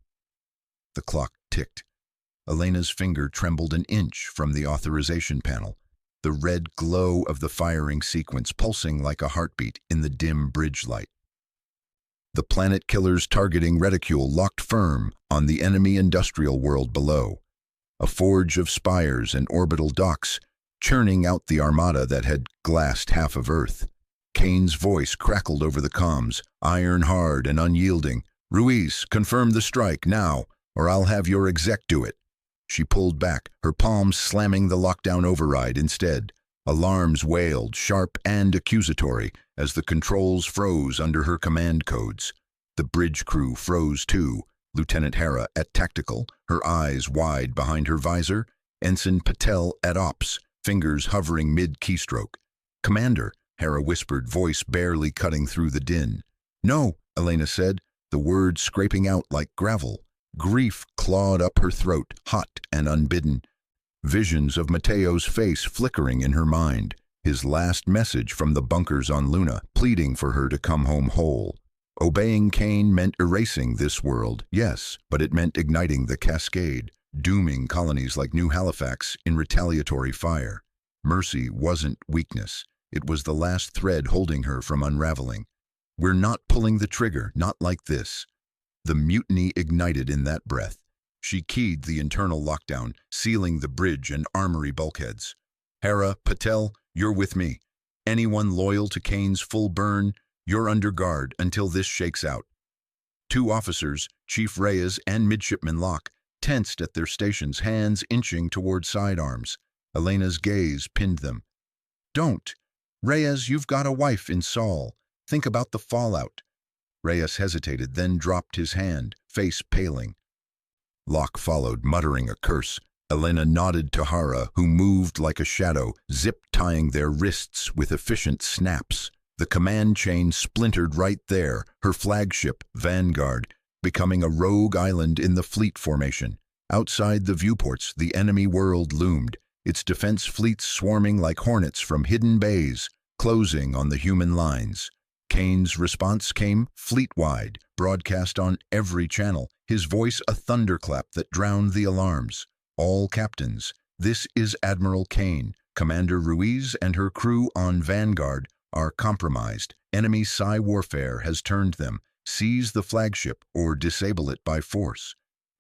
The clock ticked. Elena's finger trembled an inch from the authorization panel, the red glow of the firing sequence pulsing like a heartbeat in the dim bridge light. The planet killer's targeting reticule locked firm on the enemy industrial world below, a forge of spires and orbital docks, churning out the armada that had glassed half of Earth. Kane's voice crackled over the comms, iron hard and unyielding. "Ruiz, confirm the strike, now, or I'll have your exec do it." She pulled back, her palms slamming the lockdown override instead. Alarms wailed, sharp and accusatory, as the controls froze under her command codes. The bridge crew froze too. Lieutenant Hera at tactical, her eyes wide behind her visor. Ensign Patel at ops, fingers hovering mid-keystroke. "Commander," Hera whispered, voice barely cutting through the din. "No," Elena said, the words scraping out like gravel. Grief clawed up her throat, hot and unbidden. Visions of Mateo's face flickering in her mind, his last message from the bunkers on Luna, pleading for her to come home whole. Obeying Kane meant erasing this world, yes, but it meant igniting the cascade, dooming colonies like New Halifax in retaliatory fire. Mercy wasn't weakness. It was the last thread holding her from unraveling. "We're not pulling the trigger, not like this." The mutiny ignited in that breath. She keyed the internal lockdown, sealing the bridge and armory bulkheads. "Hera, Patel, you're with me. Anyone loyal to Kane's full burn, you're under guard until this shakes out." Two officers, Chief Reyes and Midshipman Locke, tensed at their stations, hands inching toward sidearms. Elena's gaze pinned them. "Don't. Reyes, you've got a wife in Saul. Think about the fallout." Reyes hesitated, then dropped his hand, face paling. Locke followed, muttering a curse. Elena nodded to Hera, who moved like a shadow, zip-tying their wrists with efficient snaps. The command chain splintered right there, her flagship, Vanguard, becoming a rogue island in the fleet formation. Outside the viewports, the enemy world loomed, its defense fleets swarming like hornets from hidden bays, closing on the human lines. Kane's response came fleet-wide, broadcast on every channel, his voice a thunderclap that drowned the alarms. "All captains, this is Admiral Kane. Commander Ruiz and her crew on Vanguard are compromised. Enemy Psi warfare has turned them. Seize the flagship or disable it by force.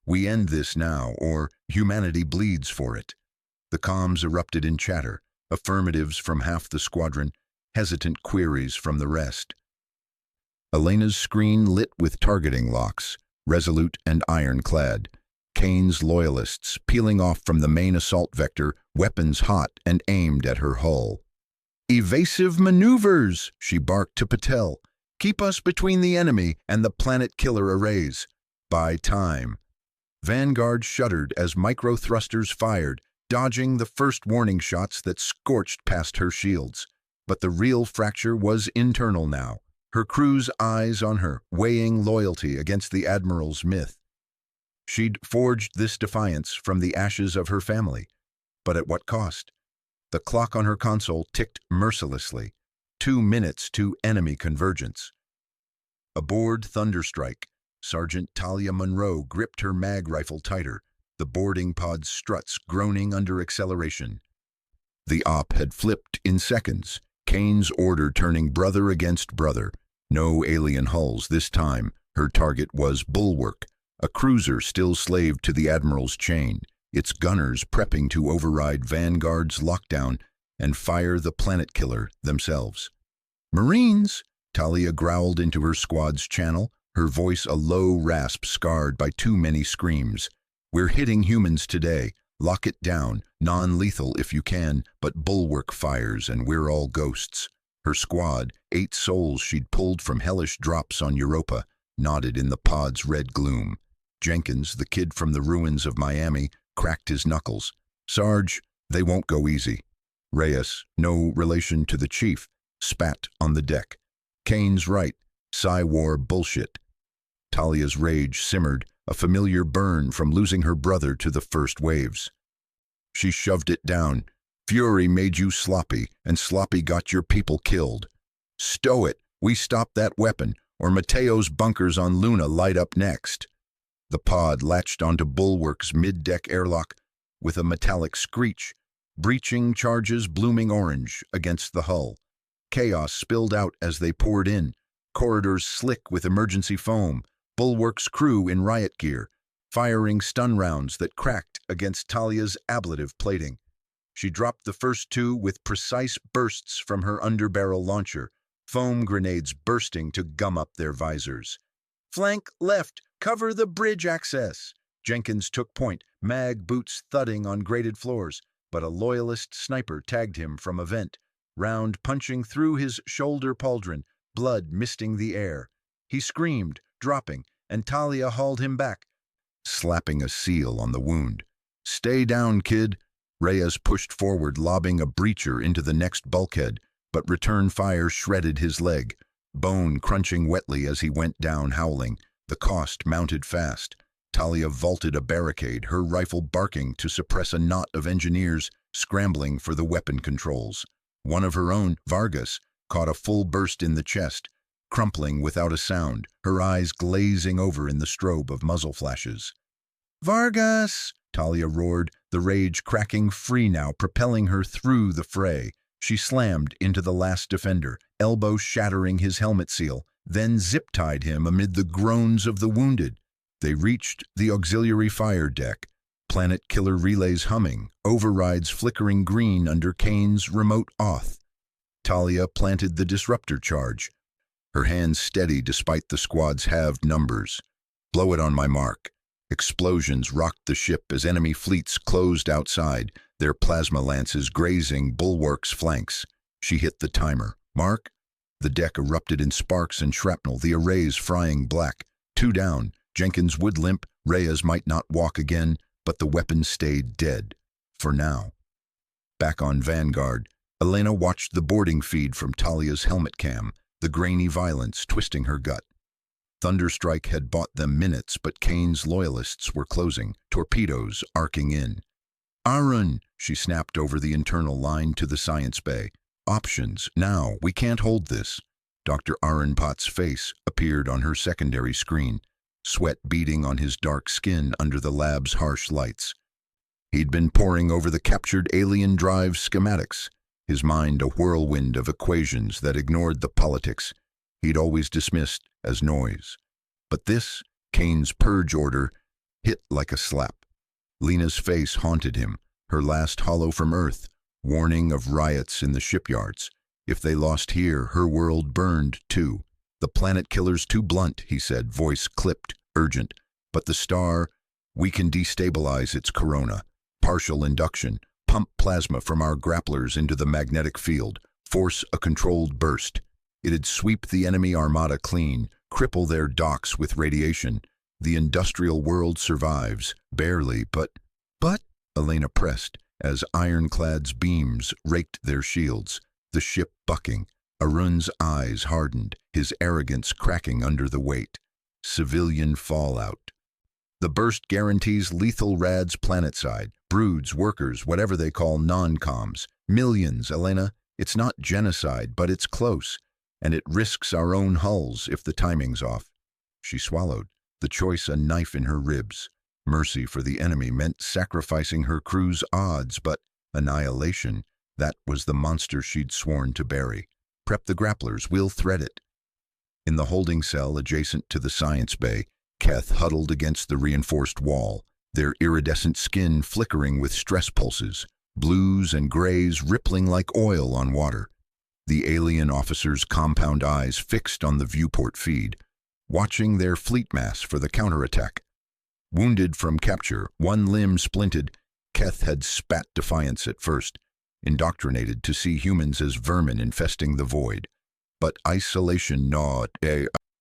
We end this now, or humanity bleeds for it." The comms erupted in chatter, affirmatives from half the squadron, hesitant queries from the rest. Elena's screen lit with targeting locks, resolute and ironclad. Kane's loyalists peeling off from the main assault vector, weapons hot and aimed at her hull. "Evasive maneuvers," she barked to Patel. "Keep us between the enemy and the planet killer arrays. Buy time." Vanguard shuddered as micro-thrusters fired, dodging the first warning shots that scorched past her shields. But the real fracture was internal now, her crew's eyes on her, weighing loyalty against the Admiral's myth. She'd forged this defiance from the ashes of her family. But at what cost? The clock on her console ticked mercilessly. 2 minutes to enemy convergence. Aboard Thunderstrike, Sergeant Talia Monroe gripped her mag rifle tighter, the boarding pod's struts groaning under acceleration. The op had flipped in seconds, Kane's order turning brother against brother. No alien hulls this time. Her target was Bulwark, a cruiser still slaved to the Admiral's chain, its gunners prepping to override Vanguard's lockdown and fire the planet killer themselves. "Marines!" Talia growled into her squad's channel, her voice a low rasp scarred by too many screams. "We're hitting humans today. Lock it down, non-lethal if you can, but Bulwark fires and we're all ghosts." Her squad, 8 souls she'd pulled from hellish drops on Europa, nodded in the pod's red gloom. Jenkins, the kid from the ruins of Miami, cracked his knuckles. "Sarge, they won't go easy." Reyes, no relation to the chief, spat on the deck. "Kane's right. Psi War bullshit." Talia's rage simmered, a familiar burn from losing her brother to the first waves. She shoved it down. Fury made you sloppy, and sloppy got your people killed. Stow it, we stop that weapon, or Mateo's bunkers on Luna light up next. The pod latched onto Bulwark's mid-deck airlock with a metallic screech, breaching charges blooming orange against the hull. Chaos spilled out as they poured in, corridors slick with emergency foam, Bulwark's crew in riot gear, firing stun rounds that cracked against Talia's ablative plating. She dropped the first two with precise bursts from her underbarrel launcher, foam grenades bursting to gum up their visors. Flank left, cover the bridge access. Jenkins took point, mag boots thudding on grated floors, but a loyalist sniper tagged him from a vent, round punching through his shoulder pauldron, blood misting the air. He screamed, dropping, and Talia hauled him back, slapping a seal on the wound. Stay down, kid. Reyes pushed forward, lobbing a breacher into the next bulkhead, but return fire shredded his leg, bone crunching wetly as he went down howling. The cost mounted fast. Talia vaulted a barricade, her rifle barking to suppress a knot of engineers scrambling for the weapon controls. One of her own, Vargas, caught a full burst in the chest, crumpling without a sound, her eyes glazing over in the strobe of muzzle flashes. Vargas! Talia roared, the rage cracking free now, propelling her through the fray. She slammed into the last defender, elbow shattering his helmet seal, then zip-tied him amid the groans of the wounded. They reached the auxiliary fire deck, planet killer relays humming, overrides flickering green under Kane's remote auth. Talia planted the disruptor charge, her hands steady despite the squad's halved numbers. Blow it on my mark. Explosions rocked the ship as enemy fleets closed outside, their plasma lances grazing Bulwark's flanks. She hit the timer. Mark? The deck erupted in sparks and shrapnel, the arrays frying black. 2 down. Jenkins would limp, Reyes might not walk again, but the weapon stayed dead. For now. Back on Vanguard, Elena watched the boarding feed from Talia's helmet cam, the grainy violence twisting her gut. Thunderstrike had bought them minutes, but Kane's loyalists were closing, torpedoes arcing in. Aaron, she snapped over the internal line to the science bay. Options, now, we can't hold this. Dr. Aaron Potts' face appeared on her secondary screen, sweat beading on his dark skin under the lab's harsh lights. He'd been poring over the captured alien drive schematics, his mind a whirlwind of equations that ignored the politics he'd always dismissed as noise. But this, Kane's purge order, hit like a slap. Lena's face haunted him, her last hollow from Earth, warning of riots in the shipyards. If they lost here, her world burned too. The planet killer's too blunt, he said, voice clipped, urgent. But the star, we can destabilize its corona. Partial induction, pump plasma from our grapplers into the magnetic field, force a controlled burst. It'd sweep the enemy armada clean, cripple their docks with radiation. The industrial world survives, barely, but, Elena pressed, as ironclad's beams raked their shields, the ship bucking. Arun's eyes hardened, his arrogance cracking under the weight. Civilian fallout. The burst guarantees lethal rads planetside, broods, workers, whatever they call non-coms. Millions, Elena. It's not genocide, but it's close. And it risks our own hulls if the timing's off. She swallowed, the choice a knife in her ribs. Mercy for the enemy meant sacrificing her crew's odds, but annihilation, that was the monster she'd sworn to bury. Prep the grapplers, we'll thread it. In the holding cell adjacent to the science bay, Keth huddled against the reinforced wall, their iridescent skin flickering with stress pulses, blues and grays rippling like oil on water. The alien officer's compound eyes fixed on the viewport feed, watching their fleet mass for the counterattack. Wounded from capture, one limb splinted, Keth had spat defiance at first, indoctrinated to see humans as vermin infesting the void. But isolation gnawed,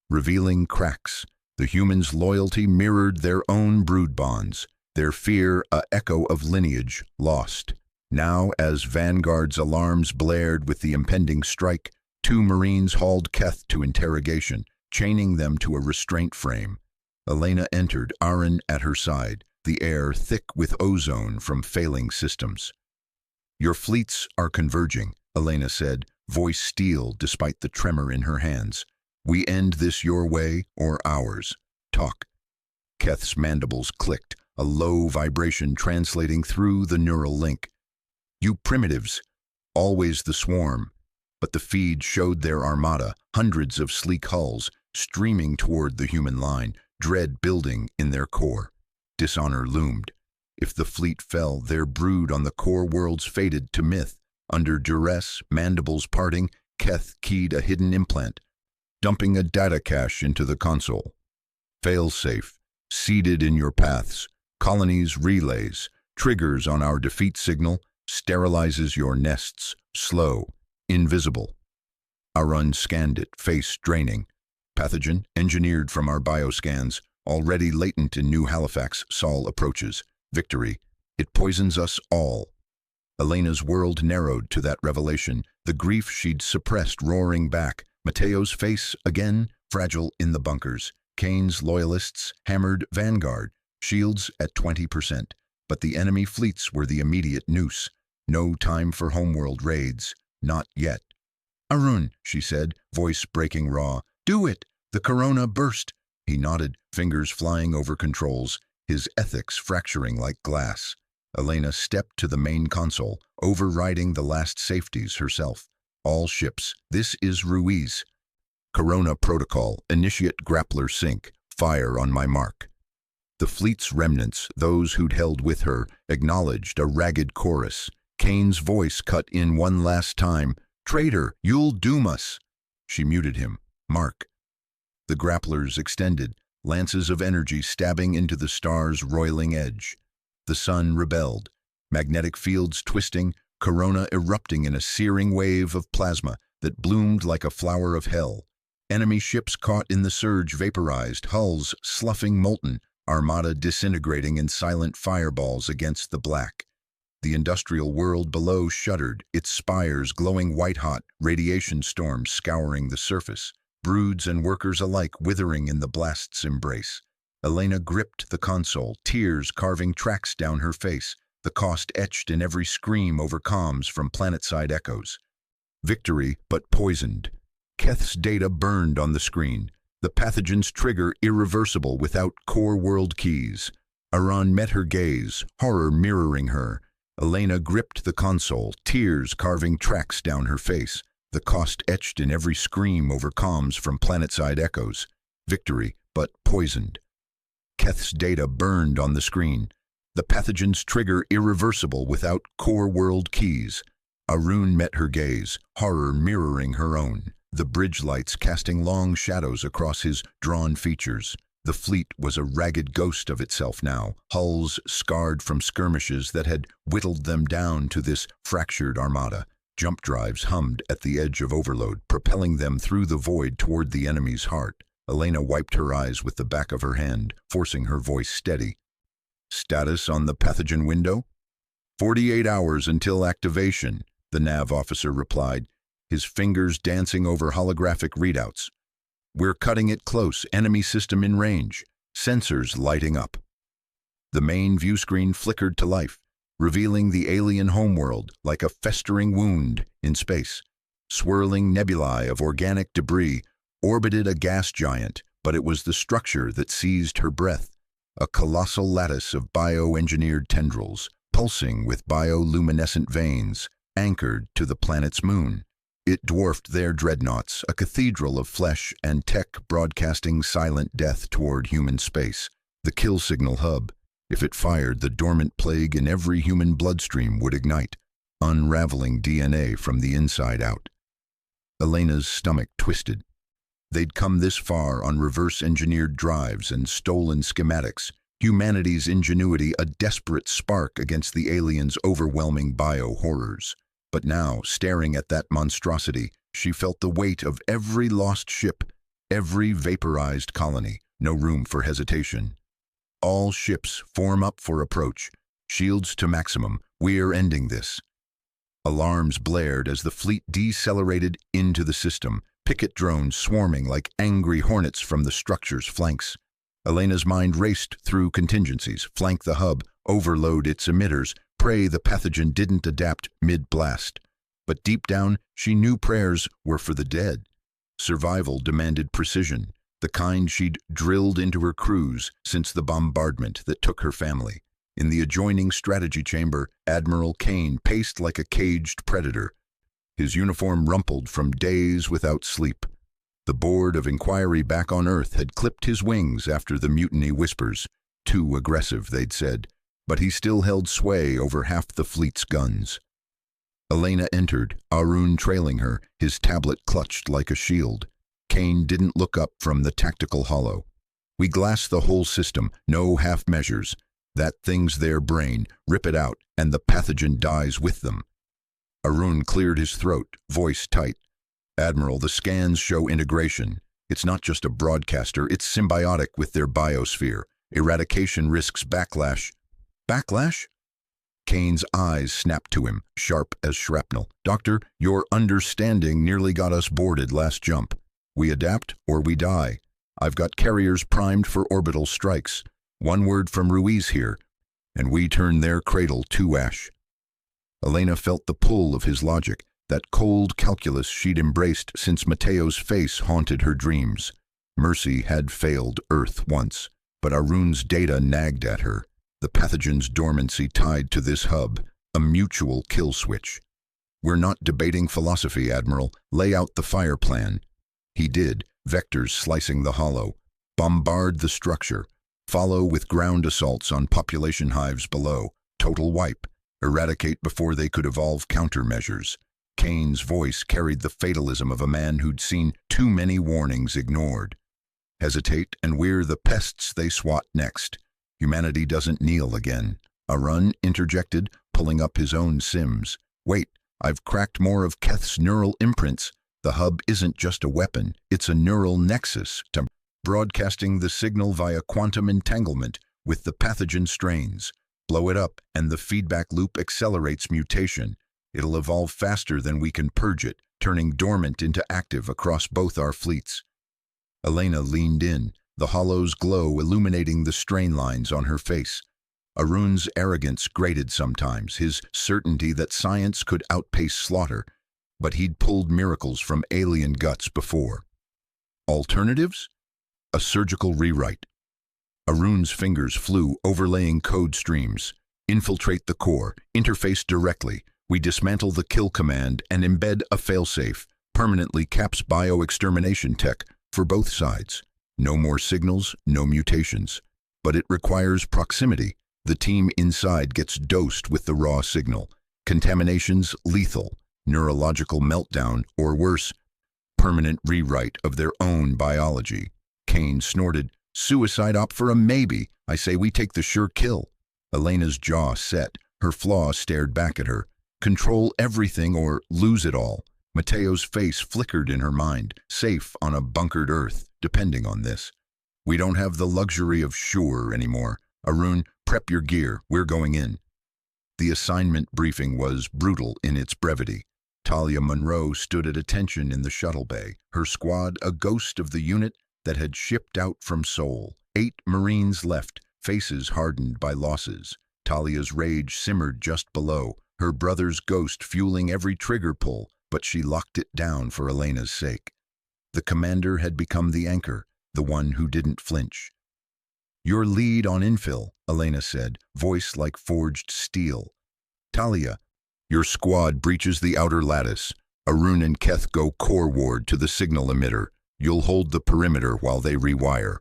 revealing cracks. The humans' loyalty mirrored their own brood bonds, their fear a echo of lineage lost. Now, as Vanguard's alarms blared with the impending strike, 2 Marines hauled Keth to interrogation, chaining them to a restraint frame. Elena entered, Aaron at her side, the air thick with ozone from failing systems. "Your fleets are converging," Elena said, voice steel despite the tremor in her hands. "We end this your way or ours. Talk." Keth's mandibles clicked, a low vibration translating through the neural link. "You primitives, always the swarm." But the feed showed their armada, hundreds of sleek hulls, streaming toward the human line, dread building in their core. Dishonor loomed. If the fleet fell, their brood on the core worlds faded to myth. Under duress, mandibles parting, Keth keyed a hidden implant, dumping a data cache into the console. "Failsafe, seeded in your paths, colonies relays, triggers on our defeat signal, sterilizes your nests, slow, invisible." Arun scanned it, face draining. "Pathogen, engineered from our bioscans, already latent in New Halifax, Sol approaches. Victory, it poisons us all." Elena's world narrowed to that revelation, the grief she'd suppressed roaring back. Mateo's face, again, fragile in the bunkers. Kane's loyalists, hammered vanguard, shields at 20%. But the enemy fleets were the immediate noose. No time for homeworld raids. Not yet. "Arun," she said, voice breaking raw. "Do it!" The corona burst. He nodded, fingers flying over controls, his ethics fracturing like glass. Elena stepped to the main console, overriding the last safeties herself. "All ships, this is Ruiz. Corona protocol, initiate grappler sync, fire on my mark." The fleet's remnants, those who'd held with her, acknowledged a ragged chorus. Kane's voice cut in one last time. "Traitor, you'll doom us." She muted him. "Mark." The grapplers extended, lances of energy stabbing into the star's roiling edge. The sun rebelled, magnetic fields twisting, corona erupting in a searing wave of plasma that bloomed like a flower of hell. Enemy ships caught in the surge vaporized, hulls sloughing molten, armada disintegrating in silent fireballs against the black. The industrial world below shuddered, its spires glowing white-hot, radiation storms scouring the surface, broods and workers alike withering in the blast's embrace. Elena gripped the console, tears carving tracks down her face, the cost etched in every scream over comms from planetside echoes. Victory, but poisoned. Keth's data burned on the screen, the pathogen's trigger irreversible without core world keys. Arun met her gaze, horror mirroring her. Elena gripped the console, tears carving tracks down her face, the cost etched in every scream over comms from planetside echoes. Victory, but poisoned. Keth's data burned on the screen, the pathogen's trigger irreversible without core world keys. Arun met her gaze, horror mirroring her own, the bridge lights casting long shadows across his drawn features. The fleet was a ragged ghost of itself now, hulls scarred from skirmishes that had whittled them down to this fractured armada. Jump drives hummed at the edge of overload, propelling them through the void toward the enemy's heart. Elena wiped her eyes with the back of her hand, forcing her voice steady. "Status on the pathogen window?" 48 hours until activation," the nav officer replied, his fingers dancing over holographic readouts. "We're cutting it close, enemy system in range, sensors lighting up." The main view screen flickered to life, revealing the alien homeworld like a festering wound in space. Swirling nebulae of organic debris orbited a gas giant, but it was the structure that seized her breath. A colossal lattice of bioengineered tendrils, pulsing with bioluminescent veins, anchored to the planet's moon. It dwarfed their dreadnoughts, a cathedral of flesh and tech broadcasting silent death toward human space. The kill signal hub. If it fired, the dormant plague in every human bloodstream would ignite, unraveling DNA from the inside out. Elena's stomach twisted. They'd come this far on reverse-engineered drives and stolen schematics, humanity's ingenuity a desperate spark against the aliens' overwhelming bio-horrors. But now, staring at that monstrosity, she felt the weight of every lost ship, every vaporized colony, no room for hesitation. "All ships, form up for approach. Shields to maximum. We're ending this." Alarms blared as the fleet decelerated into the system, picket drones swarming like angry hornets from the structure's flanks. Elena's mind raced through contingencies, flank the hub, overload its emitters, pray the pathogen didn't adapt mid-blast. But deep down, she knew prayers were for the dead. Survival demanded precision, the kind she'd drilled into her crews since the bombardment that took her family. In the adjoining strategy chamber, Admiral Kane paced like a caged predator. His uniform rumpled from days without sleep. The Board of Inquiry back on Earth had clipped his wings after the mutiny whispers. Too aggressive, they'd said, but he still held sway over half the fleet's guns. Elena entered, Arun trailing her, his tablet clutched like a shield. Kane didn't look up from the tactical hollow. We glass the whole system, no half measures. That thing's their brain, rip it out, and the pathogen dies with them. Arun cleared his throat, voice tight. Admiral, the scans show integration. It's not just a broadcaster, it's symbiotic with their biosphere. Eradication risks backlash. Backlash? Kane's eyes snapped to him, sharp as shrapnel. Doctor, your understanding nearly got us boarded last jump. We adapt or we die. I've got carriers primed for orbital strikes. One word from Ruiz here, and we turn their cradle to ash. Elena felt the pull of his logic, that cold calculus she'd embraced since Mateo's face haunted her dreams. Mercy had failed Earth once, but Arun's data nagged at her. The pathogen's dormancy tied to this hub, a mutual kill switch. We're not debating philosophy, Admiral. Lay out the fire plan. He did, vectors slicing the hollow. Bombard the structure. Follow with ground assaults on population hives below. Total wipe. Eradicate before they could evolve countermeasures. Kane's voice carried the fatalism of a man who'd seen too many warnings ignored. Hesitate and we're the pests they swat next. Humanity doesn't kneel again. Arun interjected, pulling up his own sims. Wait, I've cracked more of Keth's neural imprints. The hub isn't just a weapon, it's a neural nexus, broadcasting the signal via quantum entanglement with the pathogen strains. Blow it up, and the feedback loop accelerates mutation. It'll evolve faster than we can purge it, turning dormant into active across both our fleets. Elena leaned in, the hollow's glow illuminating the strain lines on her face. Arun's arrogance grated sometimes, his certainty that science could outpace slaughter, but he'd pulled miracles from alien guts before. Alternatives? A surgical rewrite. Arun's fingers flew, overlaying code streams. Infiltrate the core, interface directly. We dismantle the kill command and embed a failsafe, permanently caps bio-extermination tech for both sides. No more signals, no mutations. But it requires proximity. The team inside gets dosed with the raw signal. Contaminations lethal. Neurological meltdown, or worse, permanent rewrite of their own biology. Kane snorted, suicide op for a maybe. I say we take the sure kill. Elena's jaw set. Her flaw stared back at her. Control everything or lose it all. Mateo's face flickered in her mind, safe on a bunkered Earth, depending on this. We don't have the luxury of sure anymore. Arun, prep your gear, we're going in. The assignment briefing was brutal in its brevity. Talia Monroe stood at attention in the shuttle bay, her squad a ghost of the unit that had shipped out from Seoul. 8 Marines left, faces hardened by losses. Talia's rage simmered just below, her brother's ghost fueling every trigger pull, but she locked it down for Elena's sake. The commander had become the anchor, the one who didn't flinch. Your lead on infill, Elena said, voice like forged steel. Talia, your squad breaches the outer lattice. Arun and Keth go core ward to the signal emitter. You'll hold the perimeter while they rewire.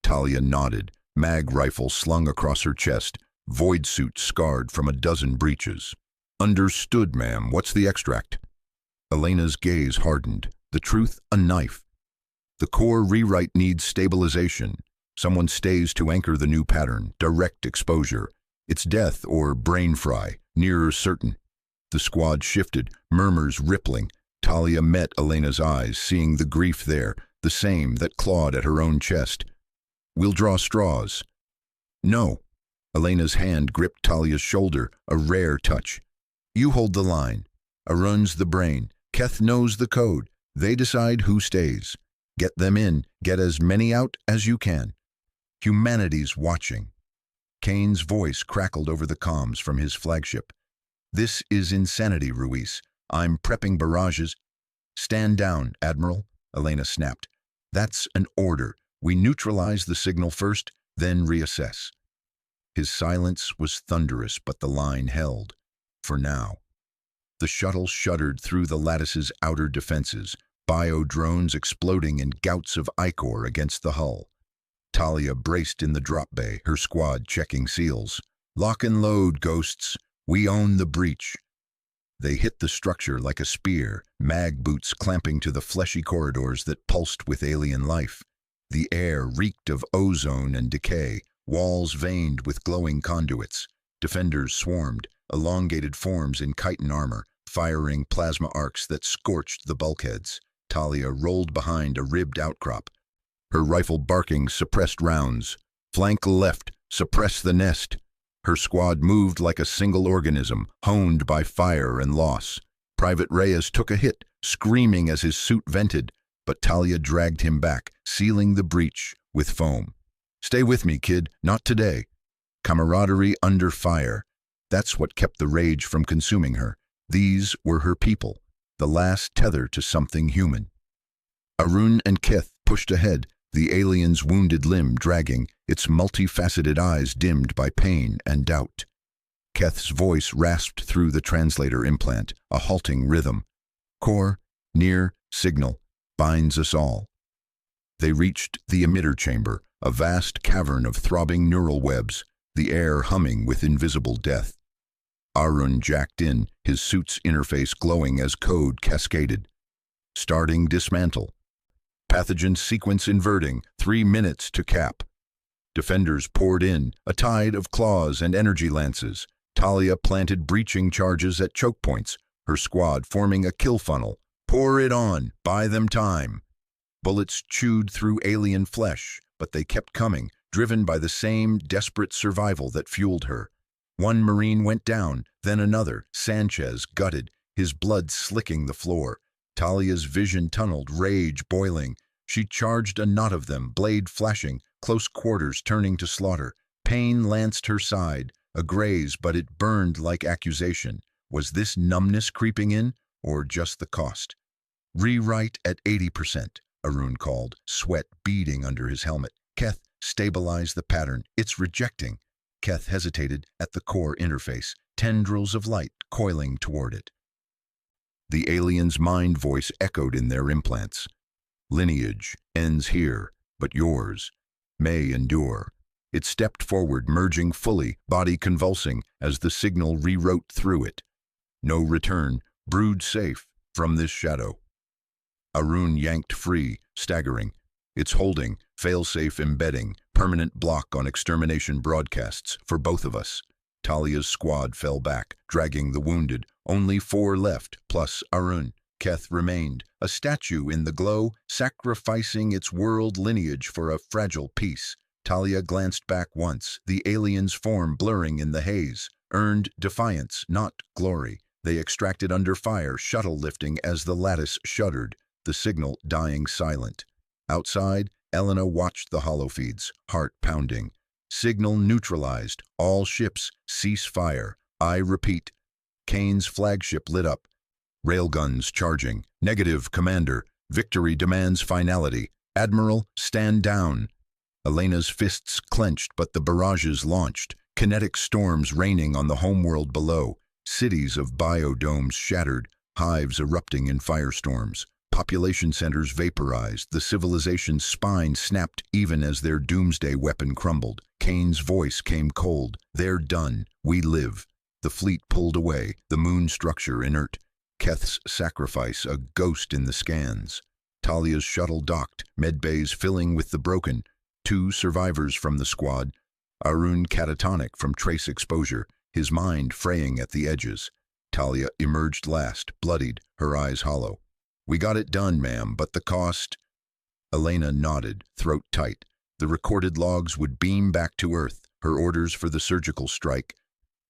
Talia nodded, mag rifle slung across her chest, void suit scarred from a dozen breaches. Understood, ma'am. What's the extract? Elena's gaze hardened. The truth, a knife. The core rewrite needs stabilization. Someone stays to anchor the new pattern, direct exposure. It's death or brain fry, nearer certain. The squad shifted, murmurs rippling. Talia met Elena's eyes, seeing the grief there, the same that clawed at her own chest. We'll draw straws. No. Elena's hand gripped Talia's shoulder, a rare touch. You hold the line. Arun's the brain. Keth knows the code. They decide who stays. Get them in. Get as many out as you can. Humanity's watching. Kane's voice crackled over the comms from his flagship. This is insanity, Ruiz. I'm prepping barrages. Stand down, Admiral, Elena snapped. That's an order. We neutralize the signal first, then reassess. His silence was thunderous, but the line held. For now. The shuttle shuddered through the lattice's outer defenses, bio-drones exploding in gouts of ichor against the hull. Talia braced in the drop bay, her squad checking seals. Lock and load, ghosts. We own the breach. They hit the structure like a spear, mag boots clamping to the fleshy corridors that pulsed with alien life. The air reeked of ozone and decay, walls veined with glowing conduits. Defenders swarmed, elongated forms in chitin armor, firing plasma arcs that scorched the bulkheads. Talia rolled behind a ribbed outcrop. Her rifle barking suppressed rounds. Flank left, suppress the nest. Her squad moved like a single organism, honed by fire and loss. Private Reyes took a hit, screaming as his suit vented, but Talia dragged him back, sealing the breach with foam. Stay with me, kid, not today. Camaraderie under fire. That's what kept the rage from consuming her. These were her people, the last tether to something human. Arun and Keth pushed ahead, the alien's wounded limb dragging, its multifaceted eyes dimmed by pain and doubt. Keth's voice rasped through the translator implant, a halting rhythm. Core, near, signal, binds us all. They reached the emitter chamber, a vast cavern of throbbing neural webs, the air humming with invisible death. Arun jacked in, his suit's interface glowing as code cascaded. Starting dismantle. Pathogen sequence inverting, 3 minutes to cap. Defenders poured in, a tide of claws and energy lances. Talia planted breaching charges at choke points, her squad forming a kill funnel. Pour it on, buy them time. Bullets chewed through alien flesh, but they kept coming, driven by the same desperate survival that fueled her. One Marine went down, then another, Sanchez gutted, his blood slicking the floor. Talia's vision tunneled, rage boiling. She charged a knot of them, blade flashing, close quarters turning to slaughter. Pain lanced her side, a graze, but it burned like accusation. Was this numbness creeping in, or just the cost? Rewrite at 80%, Arun called, sweat beading under his helmet. Keth, stabilize the pattern. It's rejecting. Keth hesitated at the core interface, tendrils of light coiling toward it. The alien's mind voice echoed in their implants. Lineage ends here, but yours may endure. It stepped forward, merging fully, body convulsing, as the signal rewrote through it. No return, brood safe from this shadow. Arun yanked free, staggering. It's holding, failsafe embedding, permanent block on extermination broadcasts for both of us. Talia's squad fell back, dragging the wounded. Only 4 left, plus Arun. Keth remained, a statue in the glow, sacrificing its world lineage for a fragile peace. Talia glanced back once, the alien's form blurring in the haze. Earned defiance, not glory. They extracted under fire, shuttle lifting as the lattice shuddered, the signal dying silent. Outside, Elena watched the holofeeds, heart pounding. Signal neutralized. All ships cease fire. I repeat. Kane's flagship lit up. Railguns charging. Negative, Commander. Victory demands finality. Admiral, stand down. Elena's fists clenched, but the barrages launched. Kinetic storms raining on the homeworld below. Cities of biodomes shattered. Hives erupting in firestorms. Population centers vaporized. The civilization's spine snapped even as their doomsday weapon crumbled. Kane's voice came cold. They're done. We live. The fleet pulled away, the moon structure inert. Keth's sacrifice, a ghost in the scans. Talia's shuttle docked, medbays filling with the broken. 2 survivors from the squad. Arun catatonic from trace exposure, his mind fraying at the edges. Talia emerged last, bloodied, her eyes hollow. We got it done, ma'am, but the cost... Elena nodded, throat tight. The recorded logs would beam back to Earth, her orders for the surgical strike.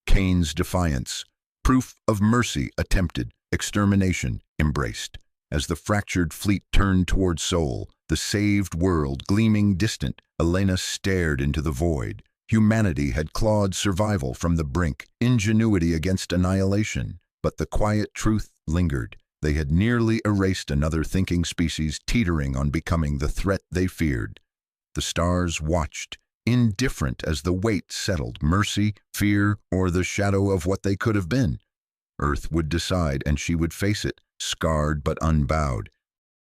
Kane's defiance. Proof of mercy attempted, extermination embraced. As the fractured fleet turned toward Seoul, The saved world gleaming distant, Elena stared into the void. Humanity had clawed survival from the brink, ingenuity against annihilation. But the quiet truth lingered. They had nearly erased another thinking species teetering on becoming the threat they feared. The stars watched, indifferent as the weight settled, mercy, fear, or the shadow of what they could have been. Earth would decide, and she would face it, scarred but unbowed.